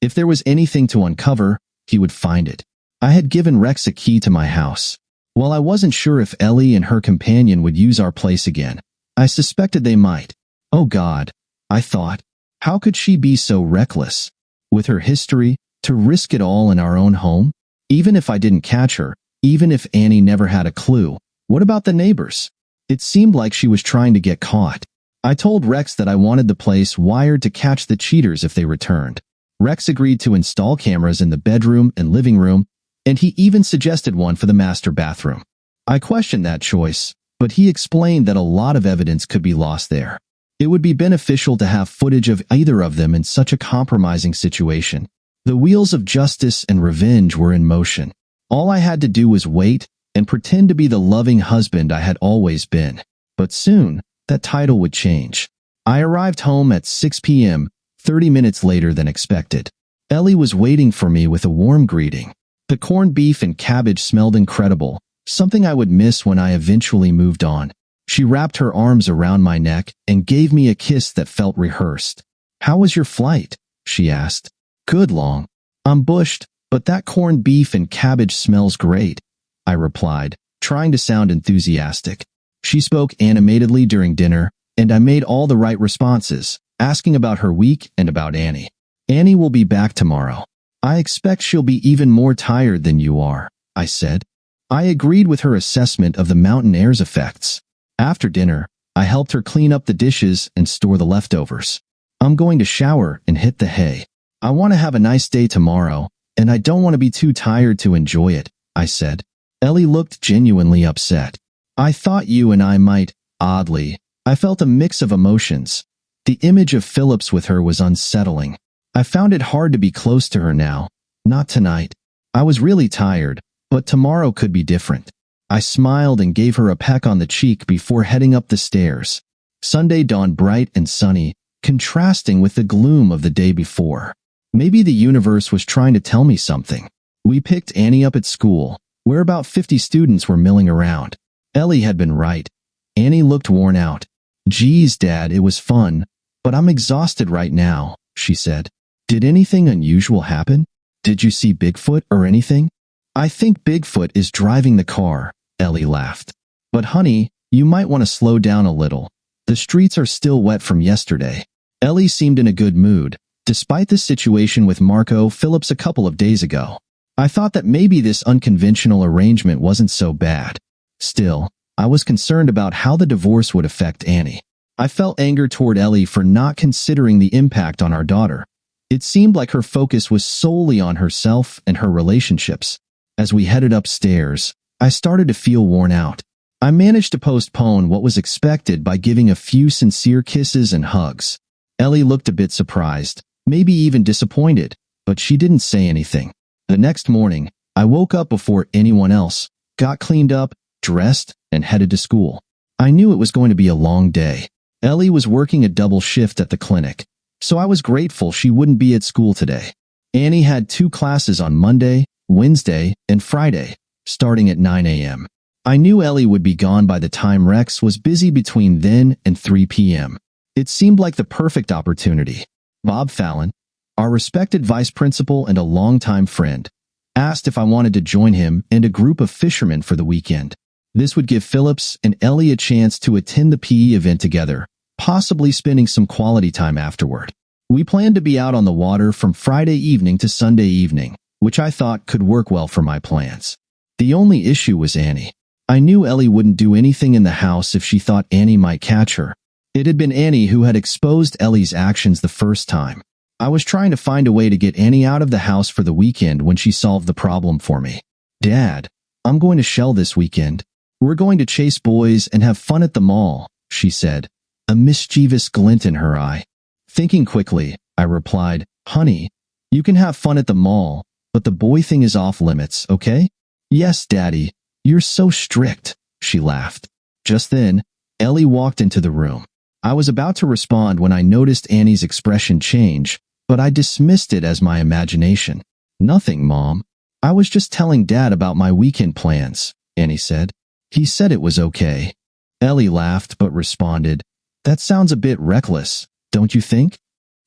If there was anything to uncover, he would find it. I had given Rex a key to my house. While I wasn't sure if Ellie and her companion would use our place again, I suspected they might. Oh God, I thought, how could she be so reckless? With her history, to risk it all in our own home? Even if I didn't catch her, even if Annie never had a clue, what about the neighbors? It seemed like she was trying to get caught. I told Rex that I wanted the place wired to catch the cheaters if they returned. Rex agreed to install cameras in the bedroom and living room, and he even suggested one for the master bathroom. I questioned that choice, but he explained that a lot of evidence could be lost there. It would be beneficial to have footage of either of them in such a compromising situation. The wheels of justice and revenge were in motion. All I had to do was wait and pretend to be the loving husband I had always been. But soon, that title would change. I arrived home at 6 p.m., 30 minutes later than expected. Ellie was waiting for me with a warm greeting. The corned beef and cabbage smelled incredible, something I would miss when I eventually moved on. She wrapped her arms around my neck and gave me a kiss that felt rehearsed. "How was your flight?" she asked. "Good, long. I'm bushed, but that corned beef and cabbage smells great," I replied, trying to sound enthusiastic. She spoke animatedly during dinner, and I made all the right responses, asking about her week and about Annie. "Annie will be back tomorrow. I expect she'll be even more tired than you are," I said. I agreed with her assessment of the mountain air's effects. After dinner, I helped her clean up the dishes and store the leftovers. "I'm going to shower and hit the hay. I want to have a nice day tomorrow, and I don't want to be too tired to enjoy it," I said. Ellie looked genuinely upset. "I thought you and I might," oddly. I felt a mix of emotions. The image of Phillips with her was unsettling. I found it hard to be close to her now. Not tonight. I was really tired, but tomorrow could be different. I smiled and gave her a peck on the cheek before heading up the stairs. Sunday dawned bright and sunny, contrasting with the gloom of the day before. Maybe the universe was trying to tell me something. We picked Annie up at school, where about 50 students were milling around. Ellie had been right. Annie looked worn out. "Geez, Dad, it was fun, But I'm exhausted right now, she said. Did anything unusual happen? Did you see Bigfoot or anything? I think Bigfoot is driving the car, Ellie laughed. But honey, you might want to slow down a little. The streets are still wet from yesterday. Ellie seemed in a good mood, despite the situation with Marco Phillips a couple of days ago. I thought that maybe this unconventional arrangement wasn't so bad. Still, I was concerned about how the divorce would affect Annie. I felt anger toward Ellie for not considering the impact on our daughter. It seemed like her focus was solely on herself and her relationships. As we headed upstairs, I started to feel worn out. I managed to postpone what was expected by giving a few sincere kisses and hugs. Ellie looked a bit surprised, maybe even disappointed, but she didn't say anything. The next morning, I woke up before anyone else, got cleaned up, dressed, and headed to school. I knew it was going to be a long day. Ellie was working a double shift at the clinic, so I was grateful she wouldn't be at school today. Annie had 2 classes on Monday, Wednesday, and Friday, starting at 9 a.m. I knew Ellie would be gone by the time Rex was busy between then and 3 p.m. It seemed like the perfect opportunity. Bob Fallon, our respected vice principal and a longtime friend, asked if I wanted to join him and a group of fishermen for the weekend. This would give Phillips and Ellie a chance to attend the PE event together, possibly spending some quality time afterward. We planned to be out on the water from Friday evening to Sunday evening, which I thought could work well for my plans. The only issue was Annie. I knew Ellie wouldn't do anything in the house if she thought Annie might catch her. It had been Annie who had exposed Ellie's actions the first time. I was trying to find a way to get Annie out of the house for the weekend when she solved the problem for me. Dad, I'm going to Shell this weekend. We're going to chase boys and have fun at the mall, she said, a mischievous glint in her eye. Thinking quickly, I replied, honey, you can have fun at the mall, but the boy thing is off limits, okay? Yes, Daddy, you're so strict, she laughed. Just then, Ellie walked into the room. I was about to respond when I noticed Annie's expression change, but I dismissed it as my imagination. Nothing, Mom. I was just telling Dad about my weekend plans, Annie said. He said it was okay. Ellie laughed but responded, that sounds a bit reckless, don't you think?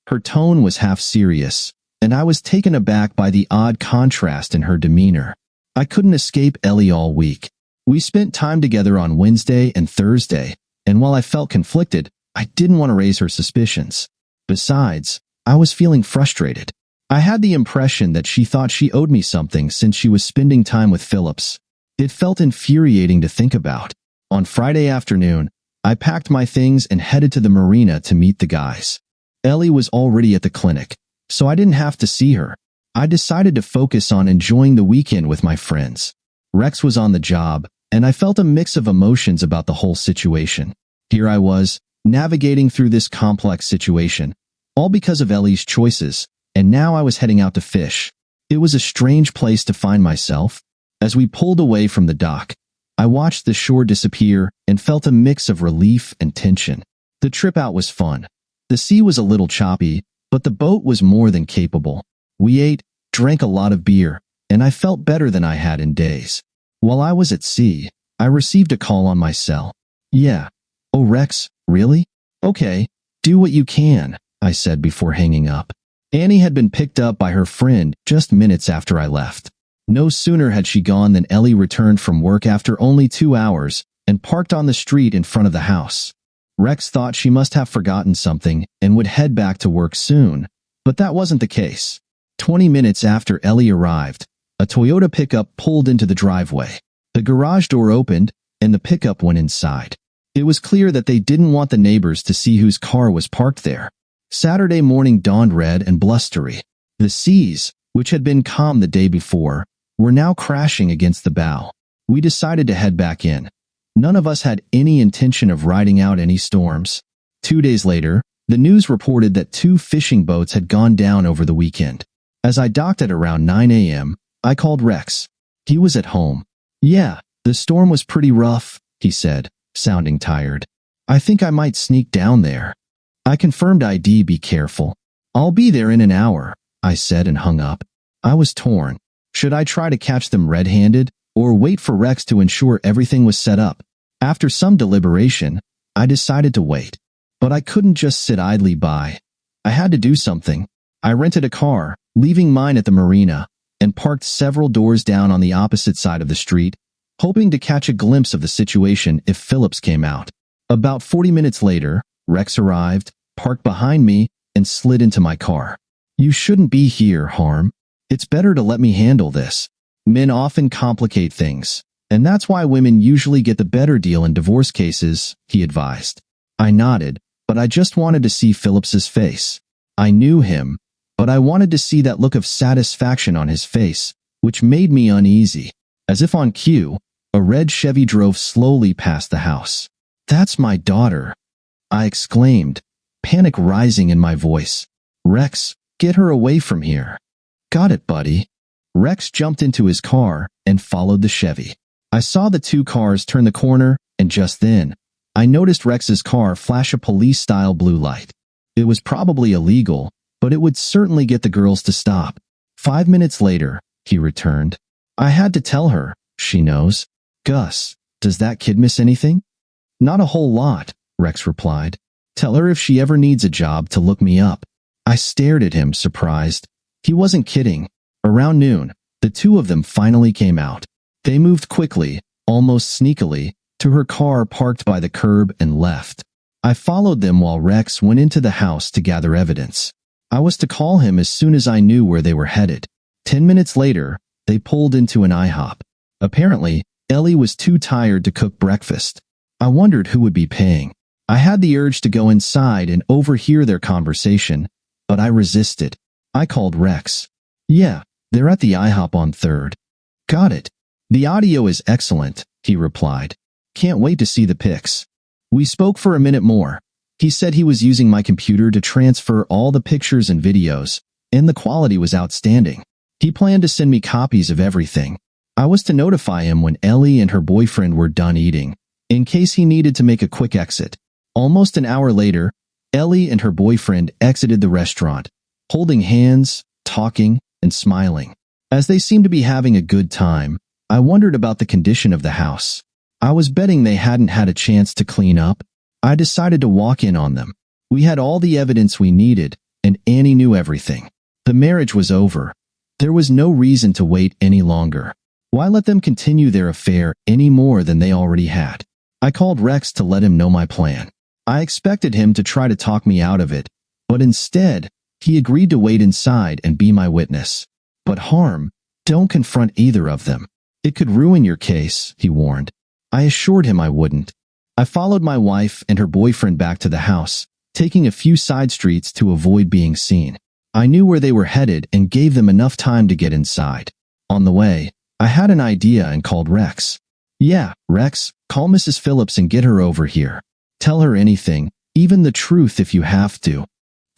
Her tone was half serious, and I was taken aback by the odd contrast in her demeanor. I couldn't escape Ellie all week. We spent time together on Wednesday and Thursday, and while I felt conflicted, I didn't want to raise her suspicions. Besides, I was feeling frustrated. I had the impression that she thought she owed me something since she was spending time with Phillips. It felt infuriating to think about. On Friday afternoon, I packed my things and headed to the marina to meet the guys. Ellie was already at the clinic, so I didn't have to see her. I decided to focus on enjoying the weekend with my friends. Rex was on the job, and I felt a mix of emotions about the whole situation. Here I was, navigating through this complex situation, all because of Ellie's choices, and now I was heading out to fish. It was a strange place to find myself. As we pulled away from the dock, I watched the shore disappear and felt a mix of relief and tension. The trip out was fun. The sea was a little choppy, but the boat was more than capable. We ate, drank a lot of beer, and I felt better than I had in days. While I was at sea, I received a call on my cell. Yeah. Oh, Rex, really? Okay, do what you can, I said before hanging up. Annie had been picked up by her friend just minutes after I left. No sooner had she gone than Ellie returned from work after only 2 hours and parked on the street in front of the house. Rex thought she must have forgotten something and would head back to work soon, but that wasn't the case. 20 minutes after Ellie arrived, a Toyota pickup pulled into the driveway. The garage door opened, and the pickup went inside. It was clear that they didn't want the neighbors to see whose car was parked there. Saturday morning dawned red and blustery. The seas, which had been calm the day before, were now crashing against the bow. We decided to head back in. None of us had any intention of riding out any storms. 2 days later, the news reported that 2 fishing boats had gone down over the weekend. As I docked at around 9 a.m., I called Rex. He was at home. Yeah, the storm was pretty rough, he said, sounding tired. I think I might sneak down there. I confirmed I'd be careful. I'll be there in an hour, I said and hung up. I was torn. Should I try to catch them red-handed, or wait for Rex to ensure everything was set up? After some deliberation, I decided to wait. But I couldn't just sit idly by. I had to do something. I rented a car, leaving mine at the marina, and parked several doors down on the opposite side of the street, hoping to catch a glimpse of the situation if Phillips came out. About 40 minutes later, Rex arrived, parked behind me, and slid into my car. "You shouldn't be here, Harm. It's better to let me handle this. Men often complicate things, and that's why women usually get the better deal in divorce cases," he advised. I nodded, but I just wanted to see Phillips's face. I knew him, but I wanted to see that look of satisfaction on his face, which made me uneasy. As if on cue, a red Chevy drove slowly past the house. "That's my daughter," I exclaimed, panic rising in my voice. "Rex, get her away from here." "Got it, buddy." Rex jumped into his car and followed the Chevy. I saw the two cars turn the corner, and just then, I noticed Rex's car flash a police-style blue light. It was probably illegal, but it would certainly get the girls to stop. 5 minutes later, he returned. "I had to tell her. She knows." "Gus, does that kid miss anything?" "Not a whole lot," Rex replied. "Tell her if she ever needs a job to look me up." I stared at him, surprised. He wasn't kidding. Around noon, the two of them finally came out. They moved quickly, almost sneakily, to her car parked by the curb and left. I followed them while Rex went into the house to gather evidence. I was to call him as soon as I knew where they were headed. 10 minutes later, they pulled into an IHOP. Apparently, Ellie was too tired to cook breakfast. I wondered who would be paying. I had the urge to go inside and overhear their conversation, but I resisted. I called Rex. "Yeah, they're at the IHOP on 3rd. "Got it. The audio is excellent," he replied. "Can't wait to see the pics." We spoke for a minute more. He said he was using my computer to transfer all the pictures and videos, and the quality was outstanding. He planned to send me copies of everything. I was to notify him when Ellie and her boyfriend were done eating, in case he needed to make a quick exit. Almost an hour later, Ellie and her boyfriend exited the restaurant, holding hands, talking, and smiling. As they seemed to be having a good time, I wondered about the condition of the house. I was betting they hadn't had a chance to clean up. I decided to walk in on them. We had all the evidence we needed, and Annie knew everything. The marriage was over. There was no reason to wait any longer. Why let them continue their affair any more than they already had? I called Rex to let him know my plan. I expected him to try to talk me out of it, but instead, he agreed to wait inside and be my witness. "But Harm, don't confront either of them. It could ruin your case," he warned. I assured him I wouldn't. I followed my wife and her boyfriend back to the house, taking a few side streets to avoid being seen. I knew where they were headed and gave them enough time to get inside. On the way, I had an idea and called Rex. "Yeah, Rex, call Mrs. Phillips and get her over here. Tell her anything, even the truth if you have to."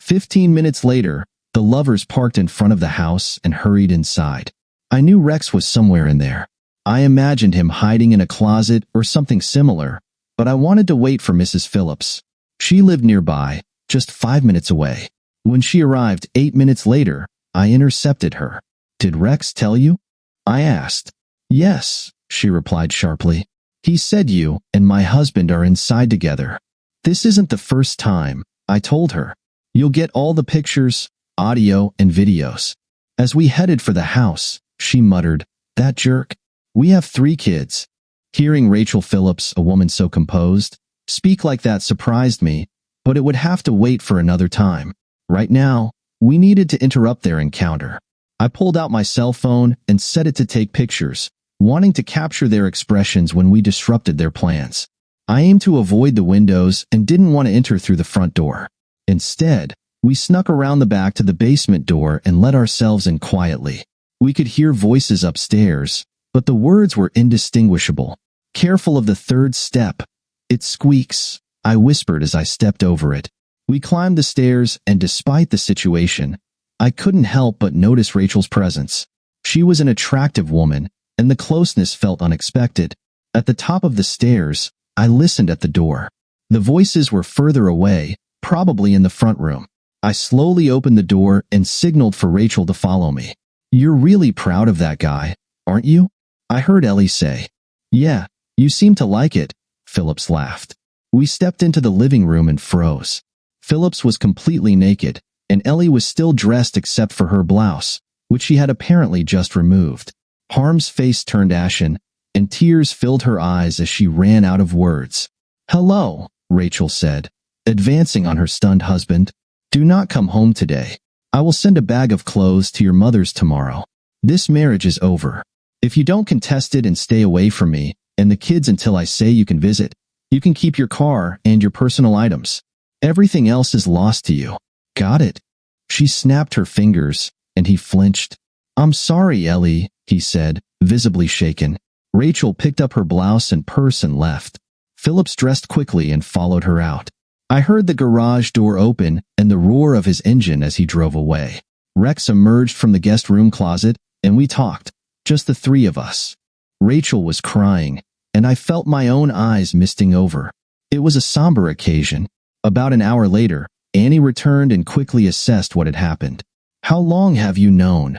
15 minutes later, the lovers parked in front of the house and hurried inside. I knew Rex was somewhere in there. I imagined him hiding in a closet or something similar, but I wanted to wait for Mrs. Phillips. She lived nearby, just 5 minutes away. When she arrived 8 minutes later, I intercepted her. "Did Rex tell you?" I asked. "Yes," she replied sharply. "He said you and my husband are inside together." "This isn't the first time," I told her. "You'll get all the pictures, audio, and videos." As we headed for the house, she muttered, "That jerk. We have 3 kids." Hearing Rachel Phillips, a woman so composed, speak like that surprised me, but it would have to wait for another time. Right now, we needed to interrupt their encounter. I pulled out my cell phone and set it to take pictures, wanting to capture their expressions when we disrupted their plans. I aimed to avoid the windows and didn't want to enter through the front door. Instead, we snuck around the back to the basement door and let ourselves in quietly. We could hear voices upstairs, but the words were indistinguishable. "Careful of the 3rd step. It squeaks," I whispered as I stepped over it. We climbed the stairs, and despite the situation, I couldn't help but notice Rachel's presence. She was an attractive woman, and the closeness felt unexpected. At the top of the stairs, I listened at the door. The voices were further away, probably in the front room. I slowly opened the door and signaled for Rachel to follow me. "You're really proud of that guy, aren't you?" I heard Ellie say. "Yeah, you seem to like it," Phillips laughed. We stepped into the living room and froze. Phillips was completely naked, and Ellie was still dressed except for her blouse, which she had apparently just removed. Harm's face turned ashen, and tears filled her eyes as she ran out of words. "Hello," Rachel said, advancing on her stunned husband. "Do not come home today. I will send a bag of clothes to your mother's tomorrow. This marriage is over. If you don't contest it and stay away from me and the kids until I say you can visit, you can keep your car and your personal items. Everything else is lost to you. Got it?" She snapped her fingers, and he flinched. "I'm sorry, Ellie," he said, visibly shaken. Rachel picked up her blouse and purse and left. Phillips dressed quickly and followed her out. I heard the garage door open and the roar of his engine as he drove away. Rex emerged from the guest room closet, and we talked, just the three of us. Rachel was crying, and I felt my own eyes misting over. It was a somber occasion. About an hour later, Annie returned and quickly assessed what had happened. "How long have you known?"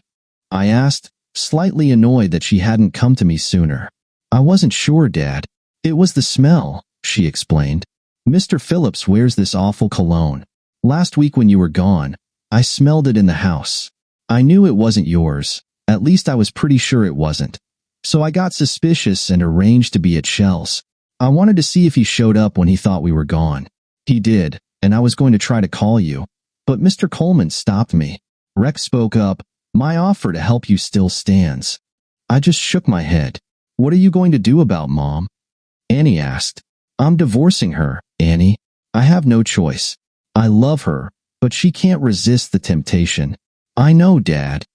I asked, slightly annoyed that she hadn't come to me sooner. "I wasn't sure, Dad. It was the smell," she explained. "Mr. Phillips wears this awful cologne. Last week when you were gone, I smelled it in the house. I knew it wasn't yours. At least I was pretty sure it wasn't. So I got suspicious and arranged to be at Shell's. I wanted to see if he showed up when he thought we were gone. He did, and I was going to try to call you. But Mr. Coleman stopped me." Rex spoke up. "My offer to help you still stands." I just shook my head. "What are you going to do about Mom?" Annie asked. "I'm divorcing her, Annie. I have no choice. I love her, but she can't resist the temptation." "I know, Dad."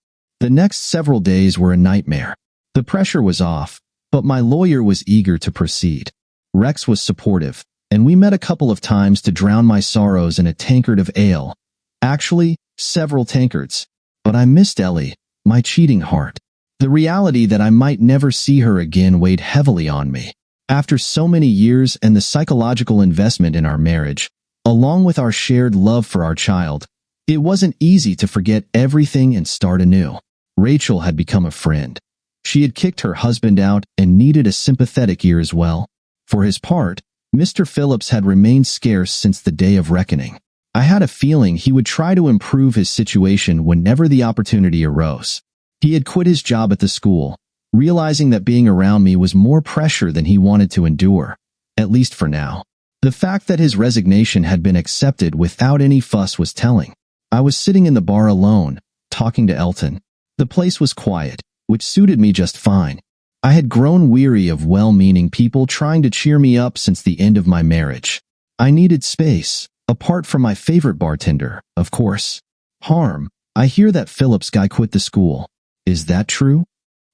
The next several days were a nightmare. The pressure was off, but my lawyer was eager to proceed. Rex was supportive, and we met a couple of times to drown my sorrows in a tankard of ale. Actually, several tankards. But I missed Ellie, my cheating heart. The reality that I might never see her again weighed heavily on me. After so many years and the psychological investment in our marriage, along with our shared love for our child, it wasn't easy to forget everything and start anew. Rachel had become a friend. She had kicked her husband out and needed a sympathetic ear as well. For his part, Mr. Phillips had remained scarce since the day of reckoning. I had a feeling he would try to improve his situation whenever the opportunity arose. He had quit his job at the school, realizing that being around me was more pressure than he wanted to endure, at least for now. The fact that his resignation had been accepted without any fuss was telling. I was sitting in the bar alone, talking to Elton. The place was quiet, which suited me just fine. I had grown weary of well-meaning people trying to cheer me up since the end of my marriage. I needed space, apart from my favorite bartender, of course. "Harm, I hear that Phillips guy quit the school. Is that true?"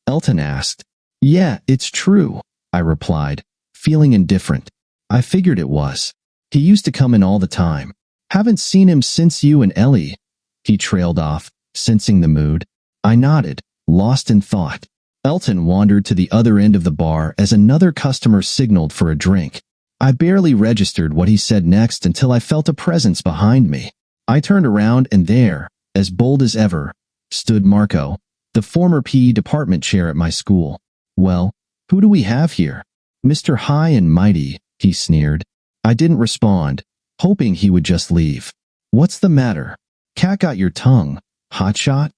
Elton asked. "Yeah, it's true," I replied, feeling indifferent. "I figured it was. He used to come in all the time. Haven't seen him since you and Ellie." He trailed off, sensing the mood. I nodded, lost in thought. Elton wandered to the other end of the bar as another customer signaled for a drink. I barely registered what he said next until I felt a presence behind me. I turned around and there, as bold as ever, stood Marco, the former PE department chair at my school. "Well, who do we have here?" "Mr. High and Mighty," he sneered. I didn't respond, hoping he would just leave. "What's the matter? Cat got your tongue, hotshot?"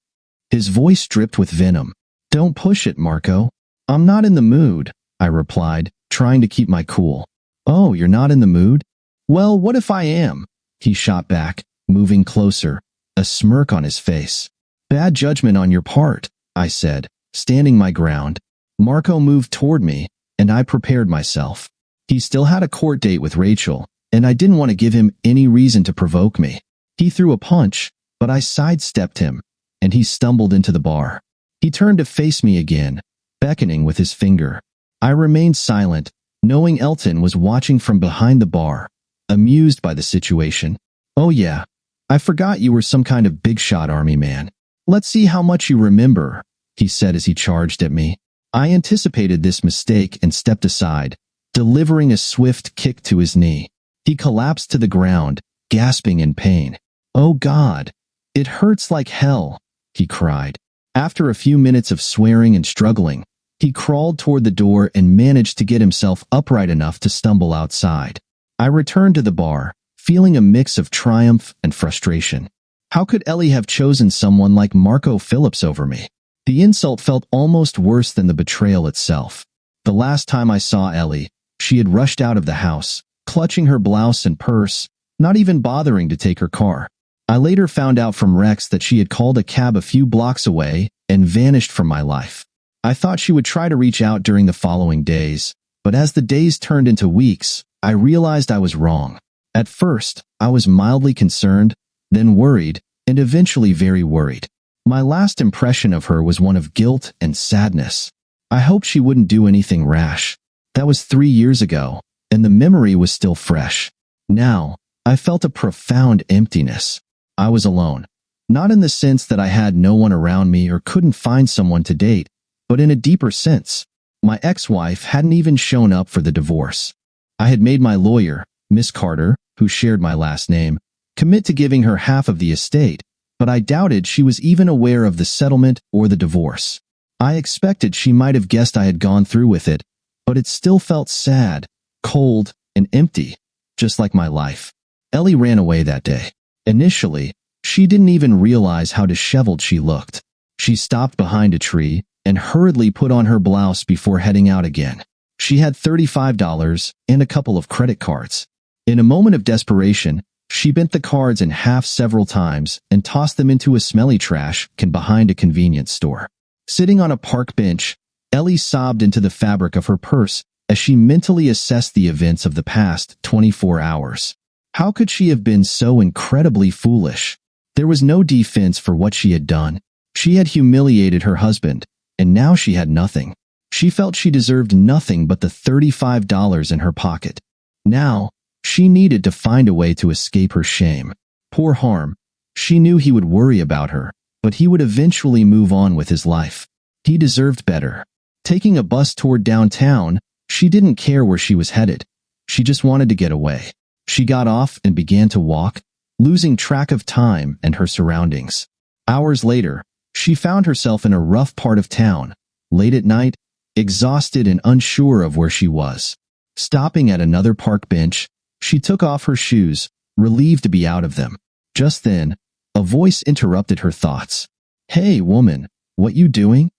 His voice dripped with venom. "Don't push it, Marco." "I'm not in the mood," I replied, trying to keep my cool. "Oh, you're not in the mood? Well, what if I am?" He shot back, moving closer, a smirk on his face. "Bad judgment on your part," I said, standing my ground. Marco moved toward me, and I prepared myself. He still had a court date with Rachel, and I didn't want to give him any reason to provoke me. He threw a punch, but I sidestepped him, and he stumbled into the bar. He turned to face me again, beckoning with his finger. I remained silent, knowing Elton was watching from behind the bar, amused by the situation. "Oh yeah, I forgot you were some kind of big-shot army man. Let's see how much you remember," he said as he charged at me. I anticipated this mistake and stepped aside, delivering a swift kick to his knee. He collapsed to the ground, gasping in pain. "Oh God, it hurts like hell," he cried. After a few minutes of swearing and struggling, he crawled toward the door and managed to get himself upright enough to stumble outside. I returned to the bar, feeling a mix of triumph and frustration. How could Ellie have chosen someone like Marco Phillips over me? The insult felt almost worse than the betrayal itself. The last time I saw Ellie, she had rushed out of the house, clutching her blouse and purse, not even bothering to take her car. I later found out from Rex that she had called a cab a few blocks away and vanished from my life. I thought she would try to reach out during the following days, but as the days turned into weeks, I realized I was wrong. At first, I was mildly concerned, then worried, and eventually very worried. My last impression of her was one of guilt and sadness. I hoped she wouldn't do anything rash. That was 3 years ago, and the memory was still fresh. Now, I felt a profound emptiness. I was alone. Not in the sense that I had no one around me or couldn't find someone to date, but in a deeper sense. My ex-wife hadn't even shown up for the divorce. I had made my lawyer, Miss Carter, who shared my last name, commit to giving her half of the estate, but I doubted she was even aware of the settlement or the divorce. I expected she might have guessed I had gone through with it, but it still felt sad, cold, and empty, just like my life. Ellie ran away that day. Initially, she didn't even realize how disheveled she looked. She stopped behind a tree and hurriedly put on her blouse before heading out again. She had $35 and a couple of credit cards. In a moment of desperation, she bent the cards in half several times and tossed them into a smelly trash can behind a convenience store. Sitting on a park bench, Ellie sobbed into the fabric of her purse as she mentally assessed the events of the past 24 hours. How could she have been so incredibly foolish? There was no defense for what she had done. She had humiliated her husband, and now she had nothing. She felt she deserved nothing but the $35 in her pocket. Now, she needed to find a way to escape her shame. Poor Harm. She knew he would worry about her, but he would eventually move on with his life. He deserved better. Taking a bus toward downtown, she didn't care where she was headed. She just wanted to get away. She got off and began to walk, losing track of time and her surroundings. Hours later, she found herself in a rough part of town, late at night, exhausted and unsure of where she was. Stopping at another park bench, she took off her shoes, relieved to be out of them. Just then, a voice interrupted her thoughts. "Hey, woman, what you doing?"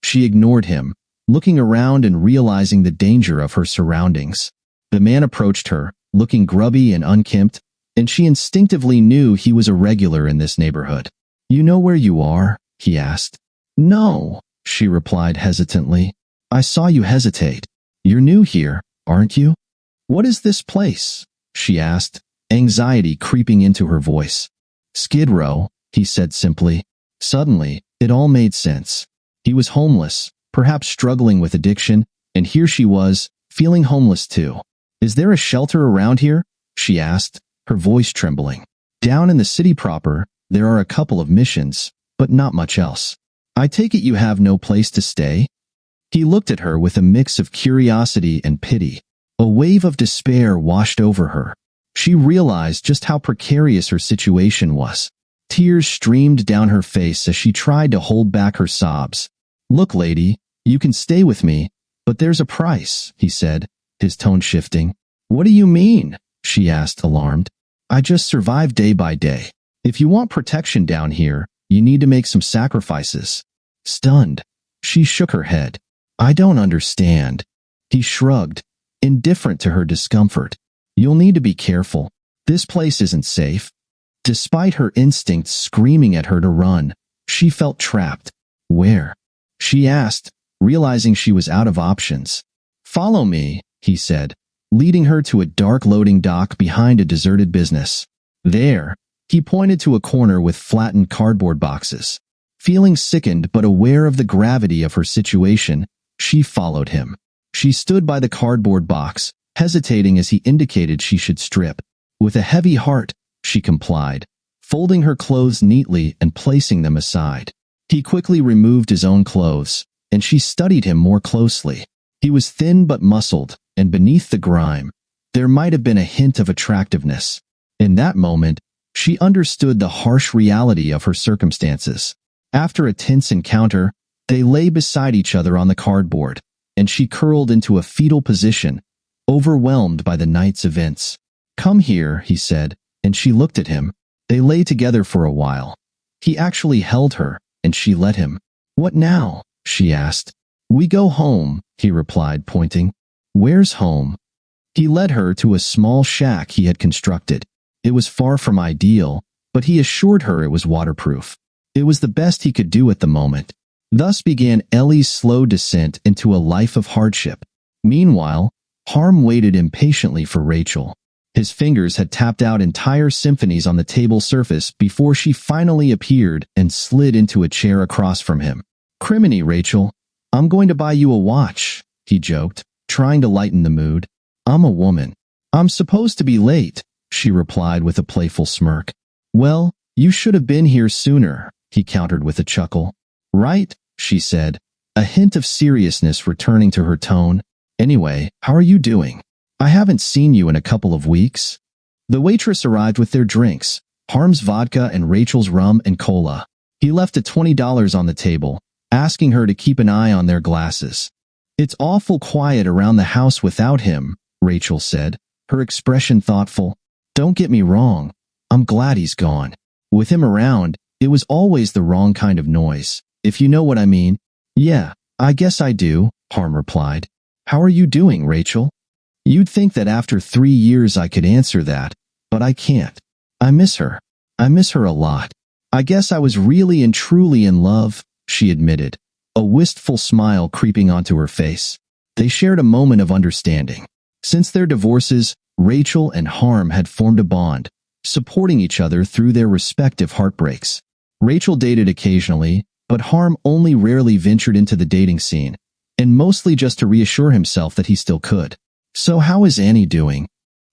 She ignored him, looking around and realizing the danger of her surroundings. The man approached her, looking grubby and unkempt, and she instinctively knew he was a regular in this neighborhood. "You know where you are?" he asked. "No," she replied hesitantly. "I saw you hesitate. You're new here, aren't you?" "What is this place?" she asked, anxiety creeping into her voice. "Skid Row," he said simply. Suddenly, it all made sense. He was homeless, perhaps struggling with addiction, and here she was, feeling homeless too. "Is there a shelter around here?" she asked, her voice trembling. "Down in the city proper, there are a couple of missions, but not much else. I take it you have no place to stay?" He looked at her with a mix of curiosity and pity. A wave of despair washed over her. She realized just how precarious her situation was. Tears streamed down her face as she tried to hold back her sobs. "Look, lady, you can stay with me, but there's a price," he said, his tone shifting. "What do you mean?" she asked, alarmed. "I just survive day by day. If you want protection down here, you need to make some sacrifices." Stunned, she shook her head. "I don't understand." He shrugged, indifferent to her discomfort. "You'll need to be careful. This place isn't safe." Despite her instincts screaming at her to run, she felt trapped. "Where?" she asked, realizing she was out of options. "Follow me," he said, leading her to a dark loading dock behind a deserted business. There, he pointed to a corner with flattened cardboard boxes. Feeling sickened but aware of the gravity of her situation, she followed him. She stood by the cardboard box, hesitating as he indicated she should strip. With a heavy heart, she complied, folding her clothes neatly and placing them aside. He quickly removed his own clothes, and she studied him more closely. He was thin but muscled, and beneath the grime, there might have been a hint of attractiveness. In that moment, she understood the harsh reality of her circumstances. After a tense encounter, they lay beside each other on the cardboard, and she curled into a fetal position, overwhelmed by the night's events. "Come here," he said, and she looked at him. They lay together for a while. He actually held her, and she let him. "What now?" she asked. "We go home," he replied, pointing. "Where's home?" He led her to a small shack he had constructed. It was far from ideal, but he assured her it was waterproof. It was the best he could do at the moment. Thus began Ellie's slow descent into a life of hardship. Meanwhile, Harm waited impatiently for Rachel. His fingers had tapped out entire symphonies on the table surface before she finally appeared and slid into a chair across from him. "Criminy, Rachel, I'm going to buy you a watch," he joked, trying to lighten the mood. "I'm a woman. I'm supposed to be late," she replied with a playful smirk. "Well, you should have been here sooner," he countered with a chuckle. "Right," she said, a hint of seriousness returning to her tone. "Anyway, how are you doing? I haven't seen you in a couple of weeks." The waitress arrived with their drinks, Harm's vodka and Rachel's rum and cola. He left a $20 on the table, asking her to keep an eye on their glasses. "It's awful quiet around the house without him," Rachel said, her expression thoughtful. "Don't get me wrong, I'm glad he's gone. With him around, it was always the wrong kind of noise, if you know what I mean." "Yeah, I guess I do," Harm replied. "How are you doing, Rachel?" You'd think that after 3 years I could answer that, but I can't. I miss her. I miss her a lot. I guess I was really and truly in love, she admitted, a wistful smile creeping onto her face. They shared a moment of understanding. Since their divorces, Rachel and Harm had formed a bond, supporting each other through their respective heartbreaks. Rachel dated occasionally, but Harm only rarely ventured into the dating scene, and mostly just to reassure himself that he still could. "So how is Annie doing?"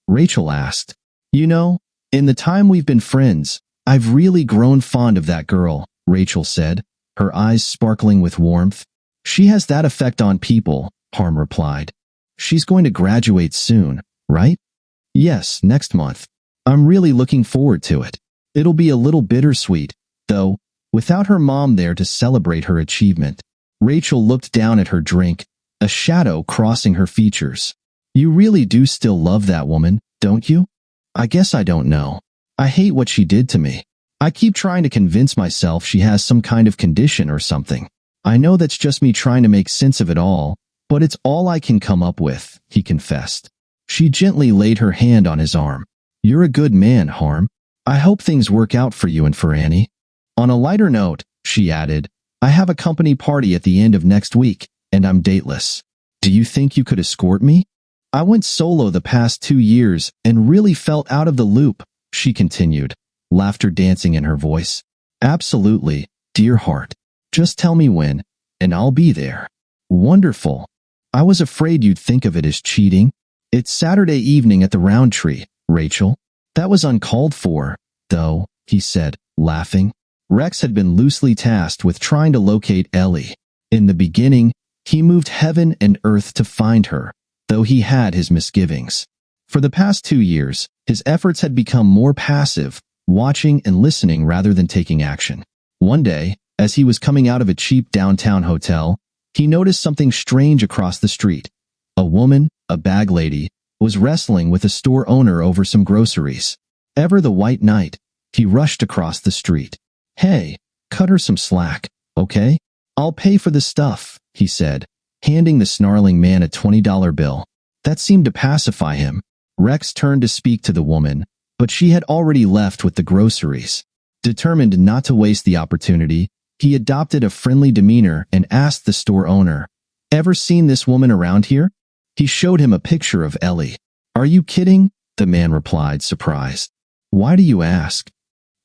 Rachel asked. "You know, in the time we've been friends, I've really grown fond of that girl," Rachel said, her eyes sparkling with warmth. "She has that effect on people," Harm replied. "She's going to graduate soon, right?" "Yes, next month. I'm really looking forward to it. It'll be a little bittersweet, though, without her mom there to celebrate her achievement." Rachel looked down at her drink, a shadow crossing her features. "You really do still love that woman, don't you?" "I guess I don't know. I hate what she did to me. I keep trying to convince myself she has some kind of condition or something. I know that's just me trying to make sense of it all, but it's all I can come up with," he confessed. She gently laid her hand on his arm. "You're a good man, Harm. I hope things work out for you and for Annie." On a lighter note, she added, "I have a company party at the end of next week, and I'm dateless. Do you think you could escort me? I went solo the past 2 years and really felt out of the loop," she continued, laughter dancing in her voice. "Absolutely, dear heart. Just tell me when, and I'll be there." "Wonderful. I was afraid you'd think of it as cheating." "It's Saturday evening at the Roundtree, Rachel." "That was uncalled for, though," he said, laughing. Rex had been loosely tasked with trying to locate Ellie. In the beginning, he moved heaven and earth to find her, though he had his misgivings. For the past 2 years, his efforts had become more passive, watching and listening rather than taking action. One day, as he was coming out of a cheap downtown hotel, he noticed something strange across the street. A woman, a bag lady, was wrestling with a store owner over some groceries. Ever the white knight, he rushed across the street. "Hey, cut her some slack, okay? I'll pay for the stuff," he said, handing the snarling man a $20 bill. That seemed to pacify him. Rex turned to speak to the woman, but she had already left with the groceries. Determined not to waste the opportunity, he adopted a friendly demeanor and asked the store owner, "Ever seen this woman around here?" He showed him a picture of Ellie. "Are you kidding?" the man replied, surprised. "Why do you ask?"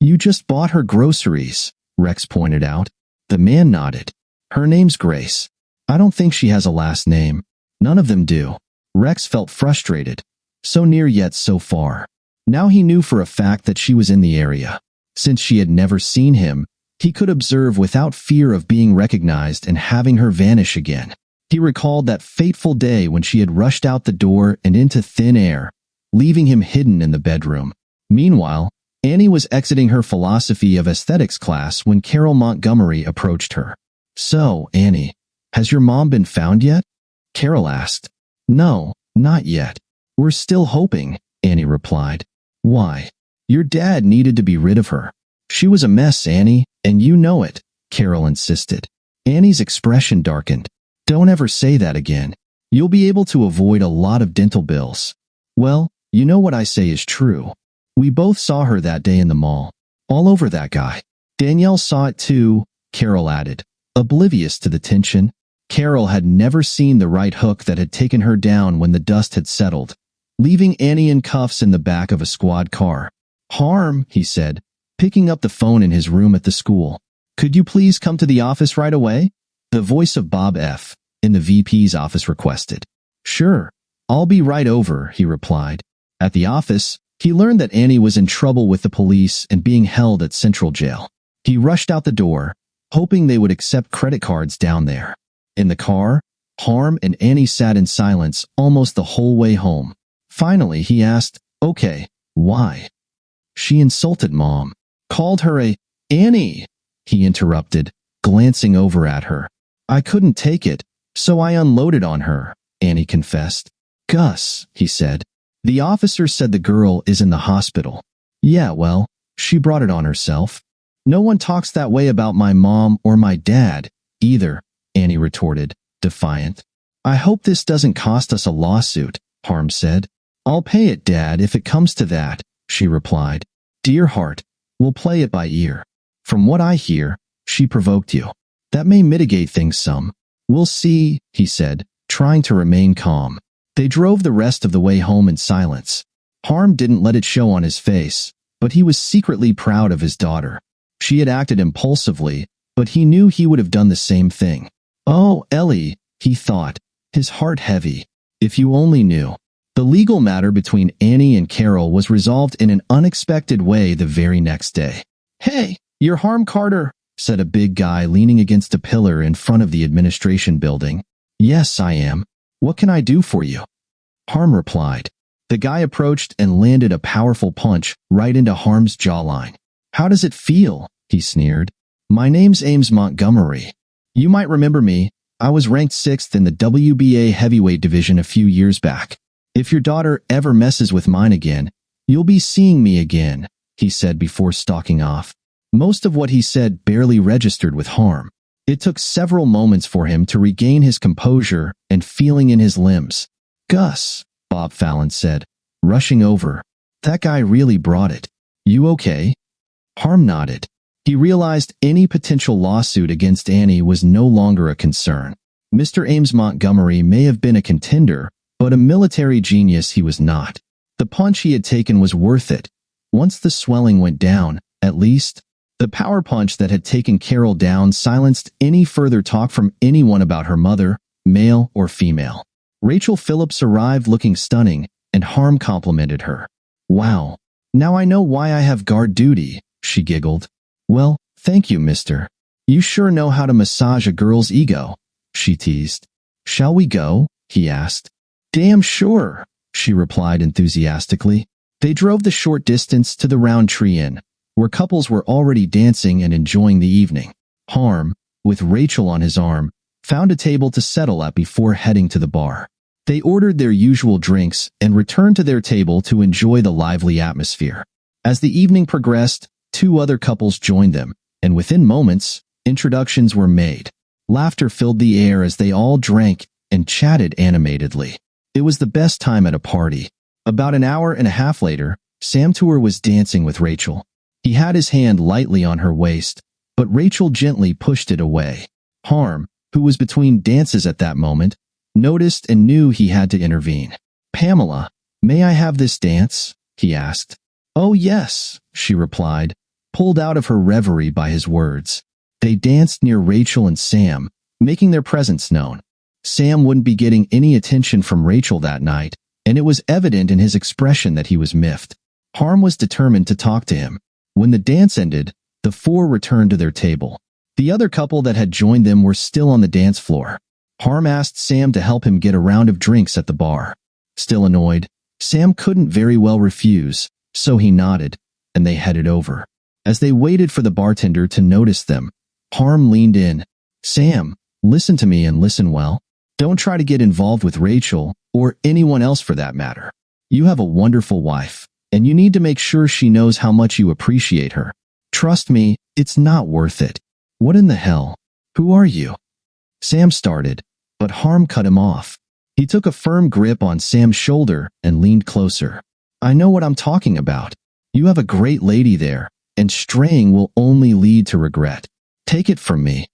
"You just bought her groceries," Rex pointed out. The man nodded. "Her name's Grace. I don't think she has a last name." "None of them do." Rex felt frustrated. So near yet so far. Now he knew for a fact that she was in the area. Since she had never seen him, he could observe without fear of being recognized and having her vanish again. He recalled that fateful day when she had rushed out the door and into thin air, leaving him hidden in the bedroom. Meanwhile, Annie was exiting her philosophy of aesthetics class when Carol Montgomery approached her. "So, Annie, has your mom been found yet?" Carol asked. "No, not yet. We're still hoping," Annie replied. Why? Your dad needed to be rid of her. She was a mess, Annie, and you know it, Carol insisted. Annie's expression darkened. Don't ever say that again. You'll be able to avoid a lot of dental bills. Well, you know what I say is true. We both saw her that day in the mall. All over that guy. Danielle saw it too, Carol added, oblivious to the tension. Carol had never seen the right hook that had taken her down when the dust had settled, leaving Annie in cuffs in the back of a squad car. Harm, he said, picking up the phone in his room at the school. Could you please come to the office right away? The voice of Bob F. in the VP's office requested. Sure, I'll be right over, he replied. At the office, he learned that Annie was in trouble with the police and being held at Central Jail. He rushed out the door, hoping they would accept credit cards down there. In the car, Harm and Annie sat in silence almost the whole way home. Finally, he asked, Okay, why? She insulted Mom. Called her a Annie, he interrupted, glancing over at her. I couldn't take it, so I unloaded on her, Annie confessed. Gus, he said. The officer said the girl is in the hospital. Yeah, well, she brought it on herself. No one talks that way about my mom or my dad, either, Annie retorted, defiant. I hope this doesn't cost us a lawsuit, Harm said. I'll pay it, Dad, if it comes to that, she replied. Dear heart, we'll play it by ear. From what I hear, she provoked you. That may mitigate things some. We'll see, he said, trying to remain calm. They drove the rest of the way home in silence. Harm didn't let it show on his face, but he was secretly proud of his daughter. She had acted impulsively, but he knew he would have done the same thing. Oh, Ellie, he thought, his heart heavy. If you only knew. The legal matter between Annie and Carol was resolved in an unexpected way the very next day. Hey, you're Harm Carter, said a big guy leaning against a pillar in front of the administration building. Yes, I am. What can I do for you? Harm replied. The guy approached and landed a powerful punch right into Harm's jawline. How does it feel? He sneered. My name's Ames Montgomery. You might remember me. I was ranked 6th in the WBA heavyweight division a few years back. If your daughter ever messes with mine again, you'll be seeing me again, he said before stalking off. Most of what he said barely registered with Harm. It took several moments for him to regain his composure and feeling in his limbs. Gus, Bob Fallon said, rushing over. That guy really brought it. You okay? Harm nodded. He realized any potential lawsuit against Annie was no longer a concern. Mr. Ames Montgomery may have been a contender, but a military genius he was not. The punch he had taken was worth it. Once the swelling went down, at least, the power punch that had taken Carol down silenced any further talk from anyone about her mother, male or female. Rachel Phillips arrived looking stunning, and Harm complimented her. Wow, now I know why I have guard duty, she giggled. Well, thank you, mister. You sure know how to massage a girl's ego, she teased. Shall we go? He asked. Damn sure, she replied enthusiastically. They drove the short distance to the Roundtree Inn, where couples were already dancing and enjoying the evening. Harm, with Rachel on his arm, found a table to settle at before heading to the bar. They ordered their usual drinks and returned to their table to enjoy the lively atmosphere. As the evening progressed, 2 other couples joined them, and within moments, introductions were made. Laughter filled the air as they all drank and chatted animatedly. It was the best time at a party. About an hour and a half later, Sam Tour was dancing with Rachel. He had his hand lightly on her waist, but Rachel gently pushed it away. Harm, who was between dances at that moment, noticed and knew he had to intervene. Pamela, may I have this dance? He asked. Oh yes, she replied, pulled out of her reverie by his words. They danced near Rachel and Sam, making their presence known. Sam wouldn't be getting any attention from Rachel that night, and it was evident in his expression that he was miffed. Harm was determined to talk to him. When the dance ended, the 4 returned to their table. The other couple that had joined them were still on the dance floor. Harm asked Sam to help him get a round of drinks at the bar. Still annoyed, Sam couldn't very well refuse, so he nodded, and they headed over. As they waited for the bartender to notice them, Harm leaned in. Sam, listen to me and listen well. Don't try to get involved with Rachel, or anyone else for that matter. You have a wonderful wife, and you need to make sure she knows how much you appreciate her. Trust me, it's not worth it. What in the hell? Who are you? Sam started, but Harm cut him off. He took a firm grip on Sam's shoulder and leaned closer. I know what I'm talking about. You have a great lady there, and straying will only lead to regret. Take it from me.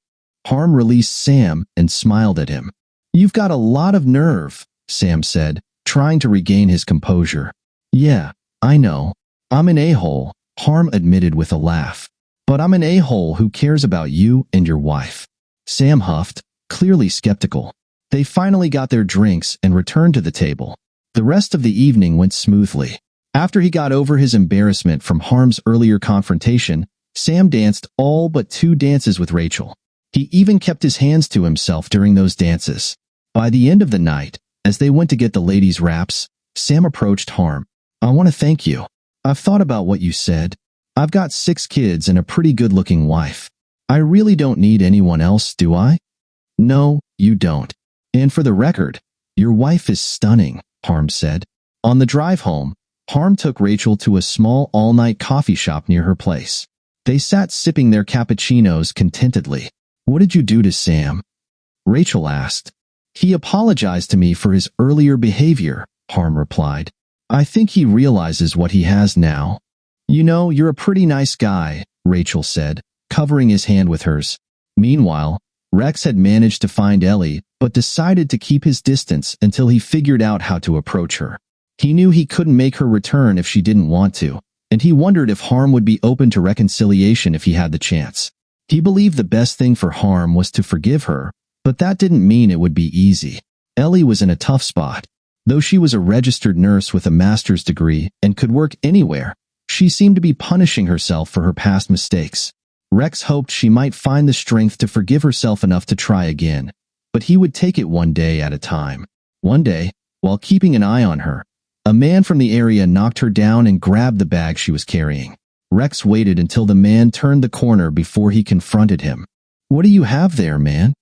Harm released Sam and smiled at him. You've got a lot of nerve, Sam said, trying to regain his composure. Yeah, I know. I'm an a-hole, Harm admitted with a laugh. But I'm an a-hole who cares about you and your wife. Sam huffed, clearly skeptical. They finally got their drinks and returned to the table. The rest of the evening went smoothly. After he got over his embarrassment from Harm's earlier confrontation, Sam danced all but 2 dances with Rachel. He even kept his hands to himself during those dances. By the end of the night, as they went to get the ladies' wraps, Sam approached Harm. I want to thank you. I've thought about what you said. I've got 6 kids and a pretty good-looking wife. I really don't need anyone else, do I? No, you don't. And for the record, your wife is stunning, Harm said. On the drive home, Harm took Rachel to a small all-night coffee shop near her place. They sat sipping their cappuccinos contentedly. What did you do to Sam? Rachel asked. He apologized to me for his earlier behavior, Harm replied. I think he realizes what he has now. You know, you're a pretty nice guy, Rachel said, covering his hand with hers. Meanwhile, Rex had managed to find Ellie, but decided to keep his distance until he figured out how to approach her. He knew he couldn't make her return if she didn't want to, and he wondered if Harm would be open to reconciliation if he had the chance. He believed the best thing for Harm was to forgive her, but that didn't mean it would be easy. Ellie was in a tough spot. Though she was a registered nurse with a master's degree and could work anywhere, she seemed to be punishing herself for her past mistakes. Rex hoped she might find the strength to forgive herself enough to try again, but he would take it one day at a time. One day, while keeping an eye on her, a man from the area knocked her down and grabbed the bag she was carrying. Rex waited until the man turned the corner before he confronted him. What do you have there, man?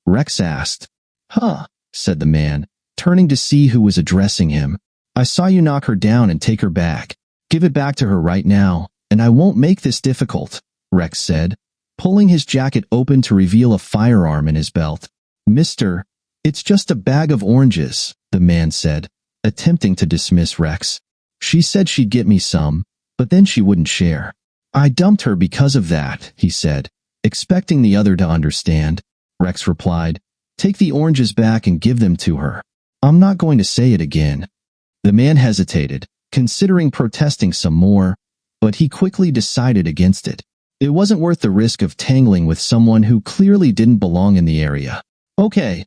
Rex asked. Huh, said the man, turning to see who was addressing him. I saw you knock her down and take her bag. Give it back to her right now, and I won't make this difficult, Rex said, pulling his jacket open to reveal a firearm in his belt. Mister, it's just a bag of oranges, the man said, attempting to dismiss Rex. She said she'd get me some, but then she wouldn't share. I dumped her because of that, he said, expecting the other to understand. Rex replied, take the oranges back and give them to her. I'm not going to say it again. The man hesitated, considering protesting some more, but he quickly decided against it. It wasn't worth the risk of tangling with someone who clearly didn't belong in the area. Okay,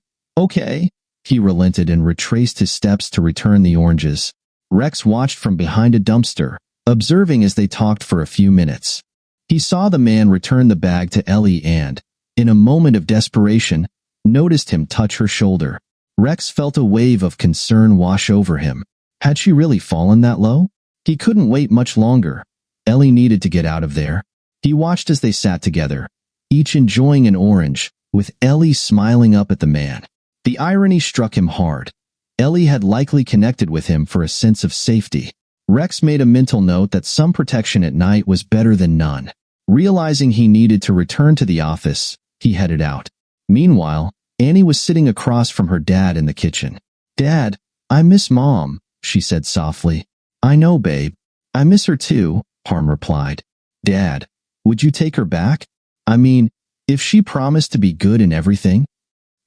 he relented and retraced his steps to return the oranges. Rex watched from behind a dumpster, observing as they talked for a few minutes. He saw the man return the bag to Ellie and, in a moment of desperation, noticed him touch her shoulder. Rex felt a wave of concern wash over him. Had she really fallen that low? He couldn't wait much longer. Ellie needed to get out of there. He watched as they sat together, each enjoying an orange, with Ellie smiling up at the man. The irony struck him hard. Ellie had likely connected with him for a sense of safety. Rex made a mental note that some protection at night was better than none. Realizing he needed to return to the office, he headed out. Meanwhile, Annie was sitting across from her dad in the kitchen. Dad, I miss Mom, she said softly. I know, babe. I miss her too, Harm replied. Dad, would you take her back? I mean, if she promised to be good in everything?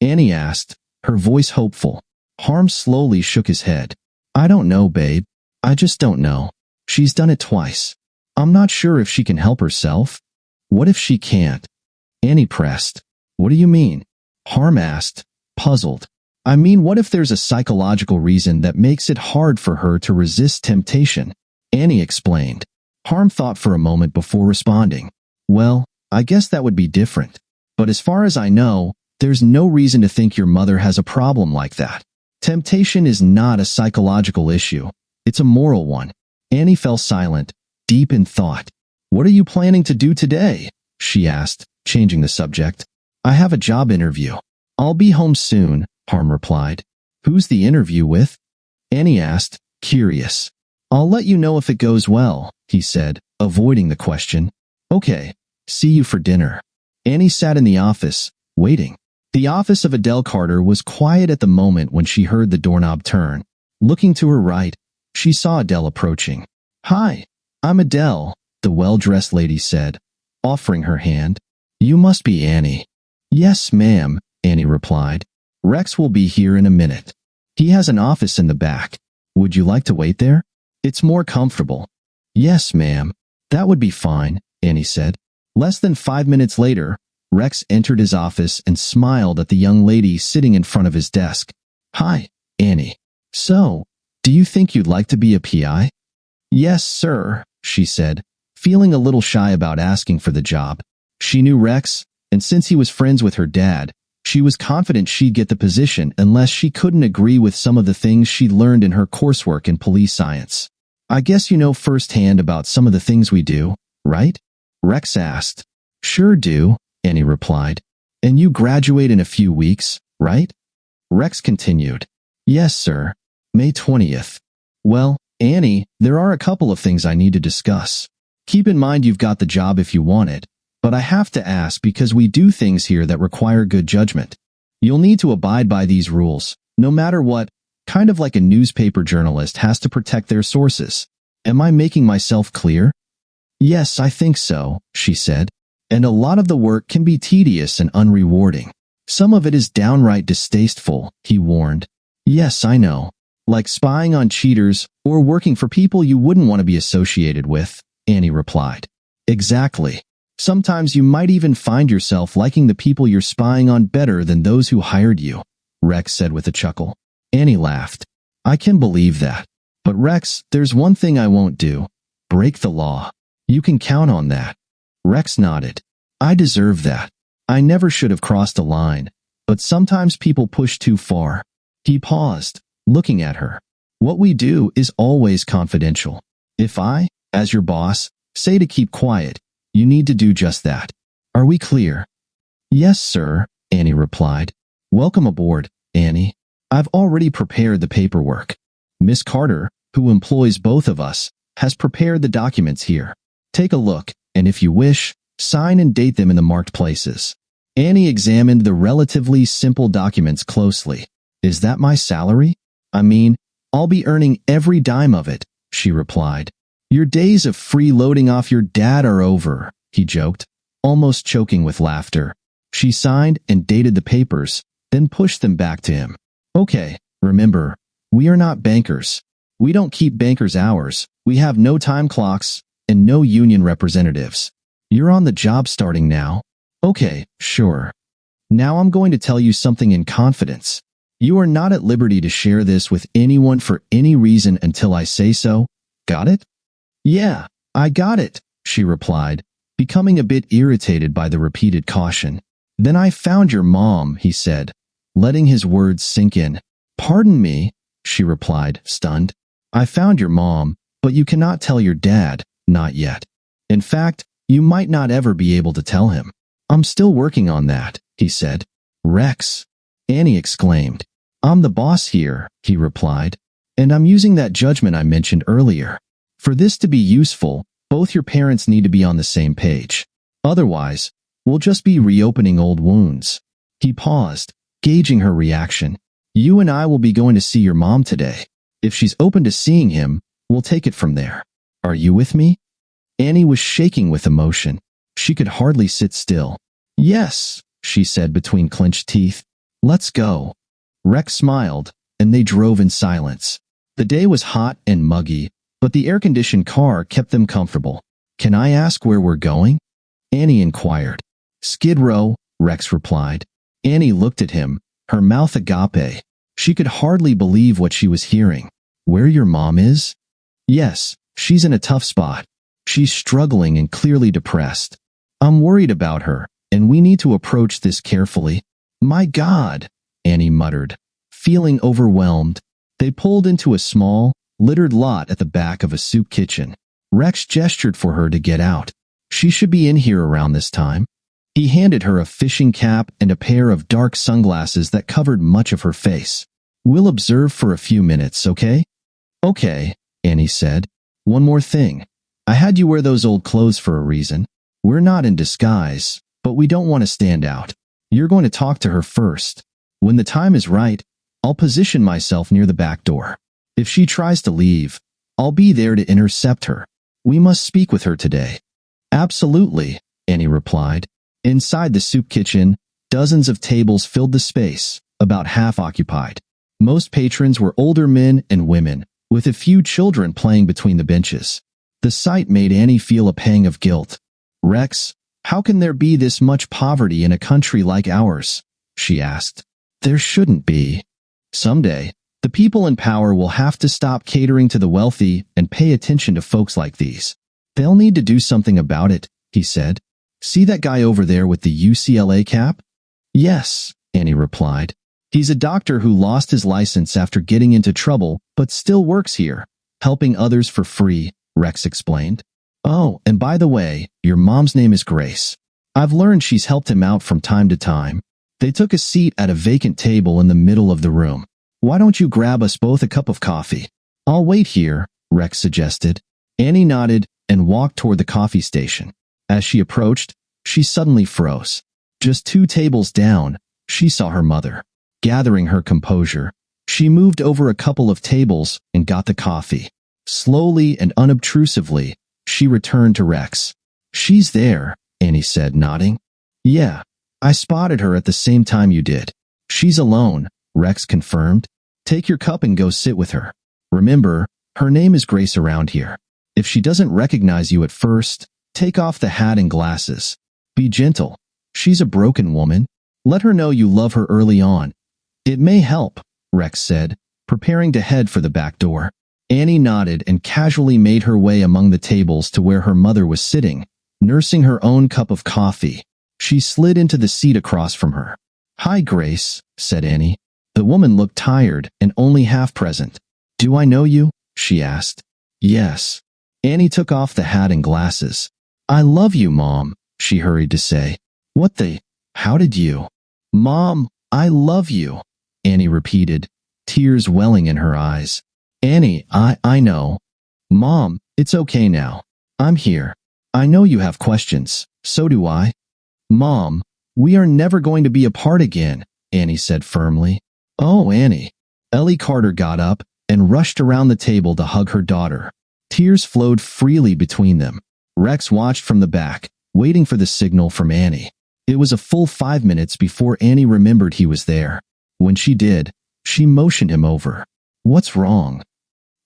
Annie asked, her voice hopeful. Harm slowly shook his head. I don't know, babe. I just don't know. She's done it twice. I'm not sure if she can help herself. What if she can't? Annie pressed. What do you mean? Harm asked, puzzled. I mean, what if there's a psychological reason that makes it hard for her to resist temptation? Annie explained. Harm thought for a moment before responding. Well, I guess that would be different. But as far as I know, there's no reason to think your mother has a problem like that. Temptation is not a psychological issue. It's a moral one. Annie fell silent, deep in thought. What are you planning to do today? She asked, changing the subject. I have a job interview. I'll be home soon, Harm replied. Who's the interview with? Annie asked, curious. I'll let you know if it goes well, he said, avoiding the question. Okay, see you for dinner. Annie sat in the office, waiting. The office of Adele Carter was quiet at the moment when she heard the doorknob turn. Looking to her right, she saw Adele approaching. Hi, I'm Adele, the well-dressed lady said, offering her hand. You must be Annie. Yes, ma'am, Annie replied. Rex will be here in a minute. He has an office in the back. Would you like to wait there? It's more comfortable. Yes, ma'am. That would be fine, Annie said. Less than 5 minutes later, Rex entered his office and smiled at the young lady sitting in front of his desk. Hi, Annie. So, do you think you'd like to be a PI? Yes, sir, she said, feeling a little shy about asking for the job. She knew Rex, and since he was friends with her dad, she was confident she'd get the position unless she couldn't agree with some of the things she'd learned in her coursework in police science. I guess you know firsthand about some of the things we do, right? Rex asked. Sure do, Annie replied. And you graduate in a few weeks, right? Rex continued. Yes, sir. May 20th. Well, Annie, there are a couple of things I need to discuss. Keep in mind you've got the job if you want it, but I have to ask because we do things here that require good judgment. You'll need to abide by these rules, no matter what, kind of like a newspaper journalist has to protect their sources. Am I making myself clear? Yes, I think so, she said. And a lot of the work can be tedious and unrewarding. Some of it is downright distasteful, he warned. Yes, I know. Like spying on cheaters or working for people you wouldn't want to be associated with, Annie replied. Exactly. Sometimes you might even find yourself liking the people you're spying on better than those who hired you, Rex said with a chuckle. Annie laughed. I can believe that. But Rex, there's one thing I won't do. Break the law. You can count on that. Rex nodded. I deserve that. I never should have crossed a line, but sometimes people push too far. He paused, looking at her. What we do is always confidential. If I, as your boss, say to keep quiet, you need to do just that. Are we clear? Yes, sir, Annie replied. Welcome aboard, Annie. I've already prepared the paperwork. Miss Carter, who employs both of us, has prepared the documents here. Take a look, and if you wish, sign and date them in the marked places. Annie examined the relatively simple documents closely. Is that my salary? I mean, I'll be earning every dime of it, she replied. Your days of freeloading off your dad are over, he joked, almost choking with laughter. She signed and dated the papers, then pushed them back to him. Okay, remember, we are not bankers. We don't keep bankers' hours. We have no time clocks and no union representatives. You're on the job starting now. Okay, sure. Now I'm going to tell you something in confidence. You are not at liberty to share this with anyone for any reason until I say so. Got it? Yeah, I got it, she replied, becoming a bit irritated by the repeated caution. Then I found your mom, he said, letting his words sink in. Pardon me, she replied, stunned. I found your mom, but you cannot tell your dad, not yet. In fact, you might not ever be able to tell him. I'm still working on that, he said. Rex, Annie exclaimed. I'm the boss here, he replied, and I'm using that judgment I mentioned earlier. For this to be useful, both your parents need to be on the same page. Otherwise, we'll just be reopening old wounds. He paused, gauging her reaction. You and I will be going to see your mom today. If she's open to seeing him, we'll take it from there. Are you with me? Annie was shaking with emotion. She could hardly sit still. Yes, she said between clenched teeth. Let's go. Rex smiled, and they drove in silence. The day was hot and muggy, but the air-conditioned car kept them comfortable. Can I ask where we're going? Annie inquired. Skid Row, Rex replied. Annie looked at him, her mouth agape. She could hardly believe what she was hearing. Where your mom is? Yes, she's in a tough spot. She's struggling and clearly depressed. I'm worried about her, and we need to approach this carefully. My God, Annie muttered, feeling overwhelmed. They pulled into a small, littered lot at the back of a soup kitchen. Rex gestured for her to get out. She should be in here around this time. He handed her a fishing cap and a pair of dark sunglasses that covered much of her face. We'll observe for a few minutes, okay? Okay, Annie said. One more thing. I had you wear those old clothes for a reason. We're not in disguise, but we don't want to stand out. You're going to talk to her first. When the time is right, I'll position myself near the back door. If she tries to leave, I'll be there to intercept her. We must speak with her today. Absolutely, Annie replied. Inside the soup kitchen, dozens of tables filled the space, about half occupied. Most patrons were older men and women, with a few children playing between the benches. The sight made Annie feel a pang of guilt. Rex, how can there be this much poverty in a country like ours? She asked. There shouldn't be. Someday, the people in power will have to stop catering to the wealthy and pay attention to folks like these. They'll need to do something about it, he said. See that guy over there with the UCLA cap? Yes, Annie replied. He's a doctor who lost his license after getting into trouble, but still works here, helping others for free, Rex explained. Oh, and by the way, your mom's name is Grace. I've learned she's helped him out from time to time. They took a seat at a vacant table in the middle of the room. Why don't you grab us both a cup of coffee? I'll wait here, Rex suggested. Annie nodded and walked toward the coffee station. As she approached, she suddenly froze. Just 2 tables down, she saw her mother. Gathering her composure, she moved over a couple of tables and got the coffee. Slowly and unobtrusively, she returned to Rex. She's there, Annie said, nodding. Yeah, I spotted her at the same time you did. She's alone, Rex confirmed. Take your cup and go sit with her. Remember, her name is Grace around here. If she doesn't recognize you at first, take off the hat and glasses. Be gentle. She's a broken woman. Let her know you love her early on. It may help, Rex said, preparing to head for the back door. Annie nodded and casually made her way among the tables to where her mother was sitting, nursing her own cup of coffee. She slid into the seat across from her. Hi, Grace, said Annie. The woman looked tired and only half present. Do I know you? She asked. Yes. Annie took off the hat and glasses. I love you, Mom, she hurried to say. What the? How did you? Mom, I love you, Annie repeated, tears welling in her eyes. Annie, I know. Mom, it's okay now. I'm here. I know you have questions. So do I. Mom, we are never going to be apart again, Annie said firmly. Oh, Annie. Ellie Carter got up and rushed around the table to hug her daughter. Tears flowed freely between them. Rex watched from the back, waiting for the signal from Annie. It was a full 5 minutes before Annie remembered he was there. When she did, she motioned him over. What's wrong?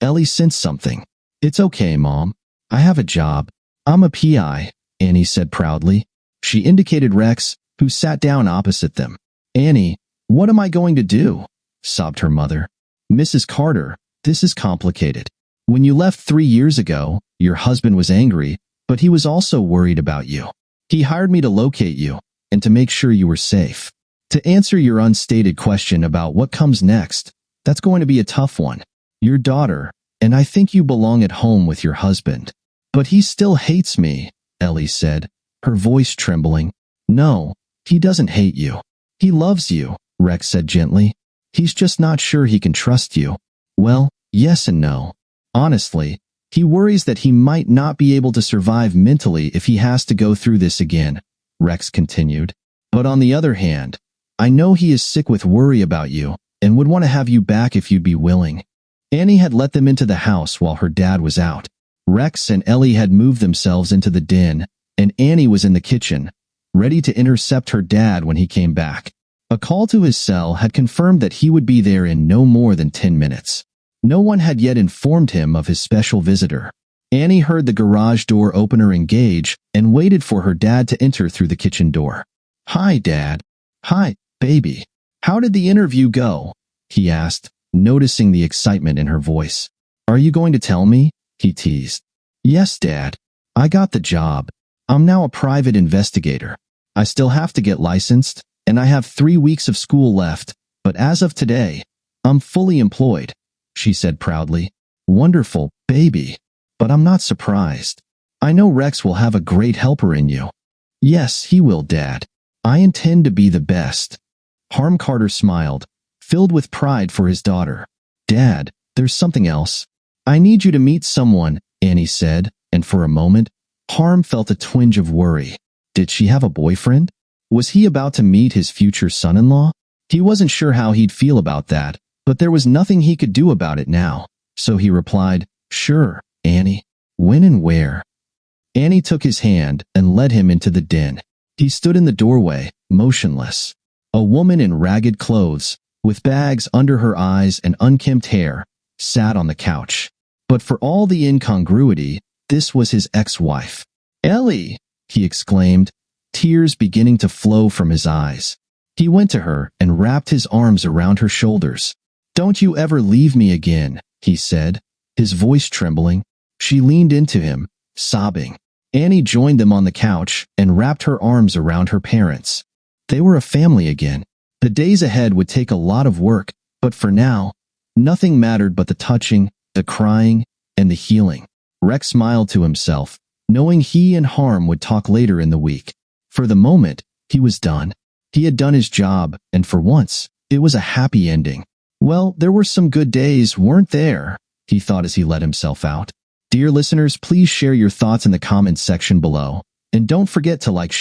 Ellie sensed something. It's okay, Mom. I have a job. I'm a PI, Annie said proudly. She indicated Rex, who sat down opposite them. Annie, what am I going to do? Sobbed her mother. Mrs. Carter, this is complicated. When you left 3 years ago, your husband was angry, but he was also worried about you. He hired me to locate you and to make sure you were safe. To answer your unstated question about what comes next, that's going to be a tough one. Your daughter, and I think you belong at home with your husband. But he still hates me, Ellie said, her voice trembling. No, he doesn't hate you. He loves you, Rex said gently. He's just not sure he can trust you. Well, yes and no. Honestly, he worries that he might not be able to survive mentally if he has to go through this again, Rex continued. But on the other hand, I know he is sick with worry about you and would want to have you back if you'd be willing. Annie had let them into the house while her dad was out. Rex and Ellie had moved themselves into the den, and Annie was in the kitchen, ready to intercept her dad when he came back. A call to his cell had confirmed that he would be there in no more than 10 minutes. No one had yet informed him of his special visitor. Annie heard the garage door opener engage and waited for her dad to enter through the kitchen door. Hi, Dad. Hi, baby. How did the interview go? He asked, noticing the excitement in her voice. Are you going to tell me? He teased. Yes, Dad. I got the job. I'm now a private investigator. I still have to get licensed, and I have 3 weeks of school left, but as of today, I'm fully employed, she said proudly. Wonderful, baby. But I'm not surprised. I know Rex will have a great helper in you. Yes, he will, Dad. I intend to be the best. Harm Carter smiled, filled with pride for his daughter. Dad, there's something else. "I need you to meet someone," Annie said, and for a moment, Harm felt a twinge of worry. Did she have a boyfriend? Was he about to meet his future son-in-law? He wasn't sure how he'd feel about that, but there was nothing he could do about it now. So he replied, "Sure, Annie. When and where?" Annie took his hand and led him into the den. He stood in the doorway, motionless. A woman in ragged clothes, with bags under her eyes and unkempt hair, sat on the couch. But for all the incongruity, this was his ex-wife. "Ellie!" he exclaimed, tears beginning to flow from his eyes. He went to her and wrapped his arms around her shoulders. "Don't you ever leave me again," he said, his voice trembling. She leaned into him, sobbing. Annie joined them on the couch and wrapped her arms around her parents. They were a family again. The days ahead would take a lot of work, but for now, nothing mattered but the touching, the crying, and the healing. Rex smiled to himself, knowing he and Harm would talk later in the week. For the moment, he was done. He had done his job, and for once, it was a happy ending. Well, there were some good days, weren't there? He thought as he let himself out. Dear listeners, please share your thoughts in the comments section below. And don't forget to like, share,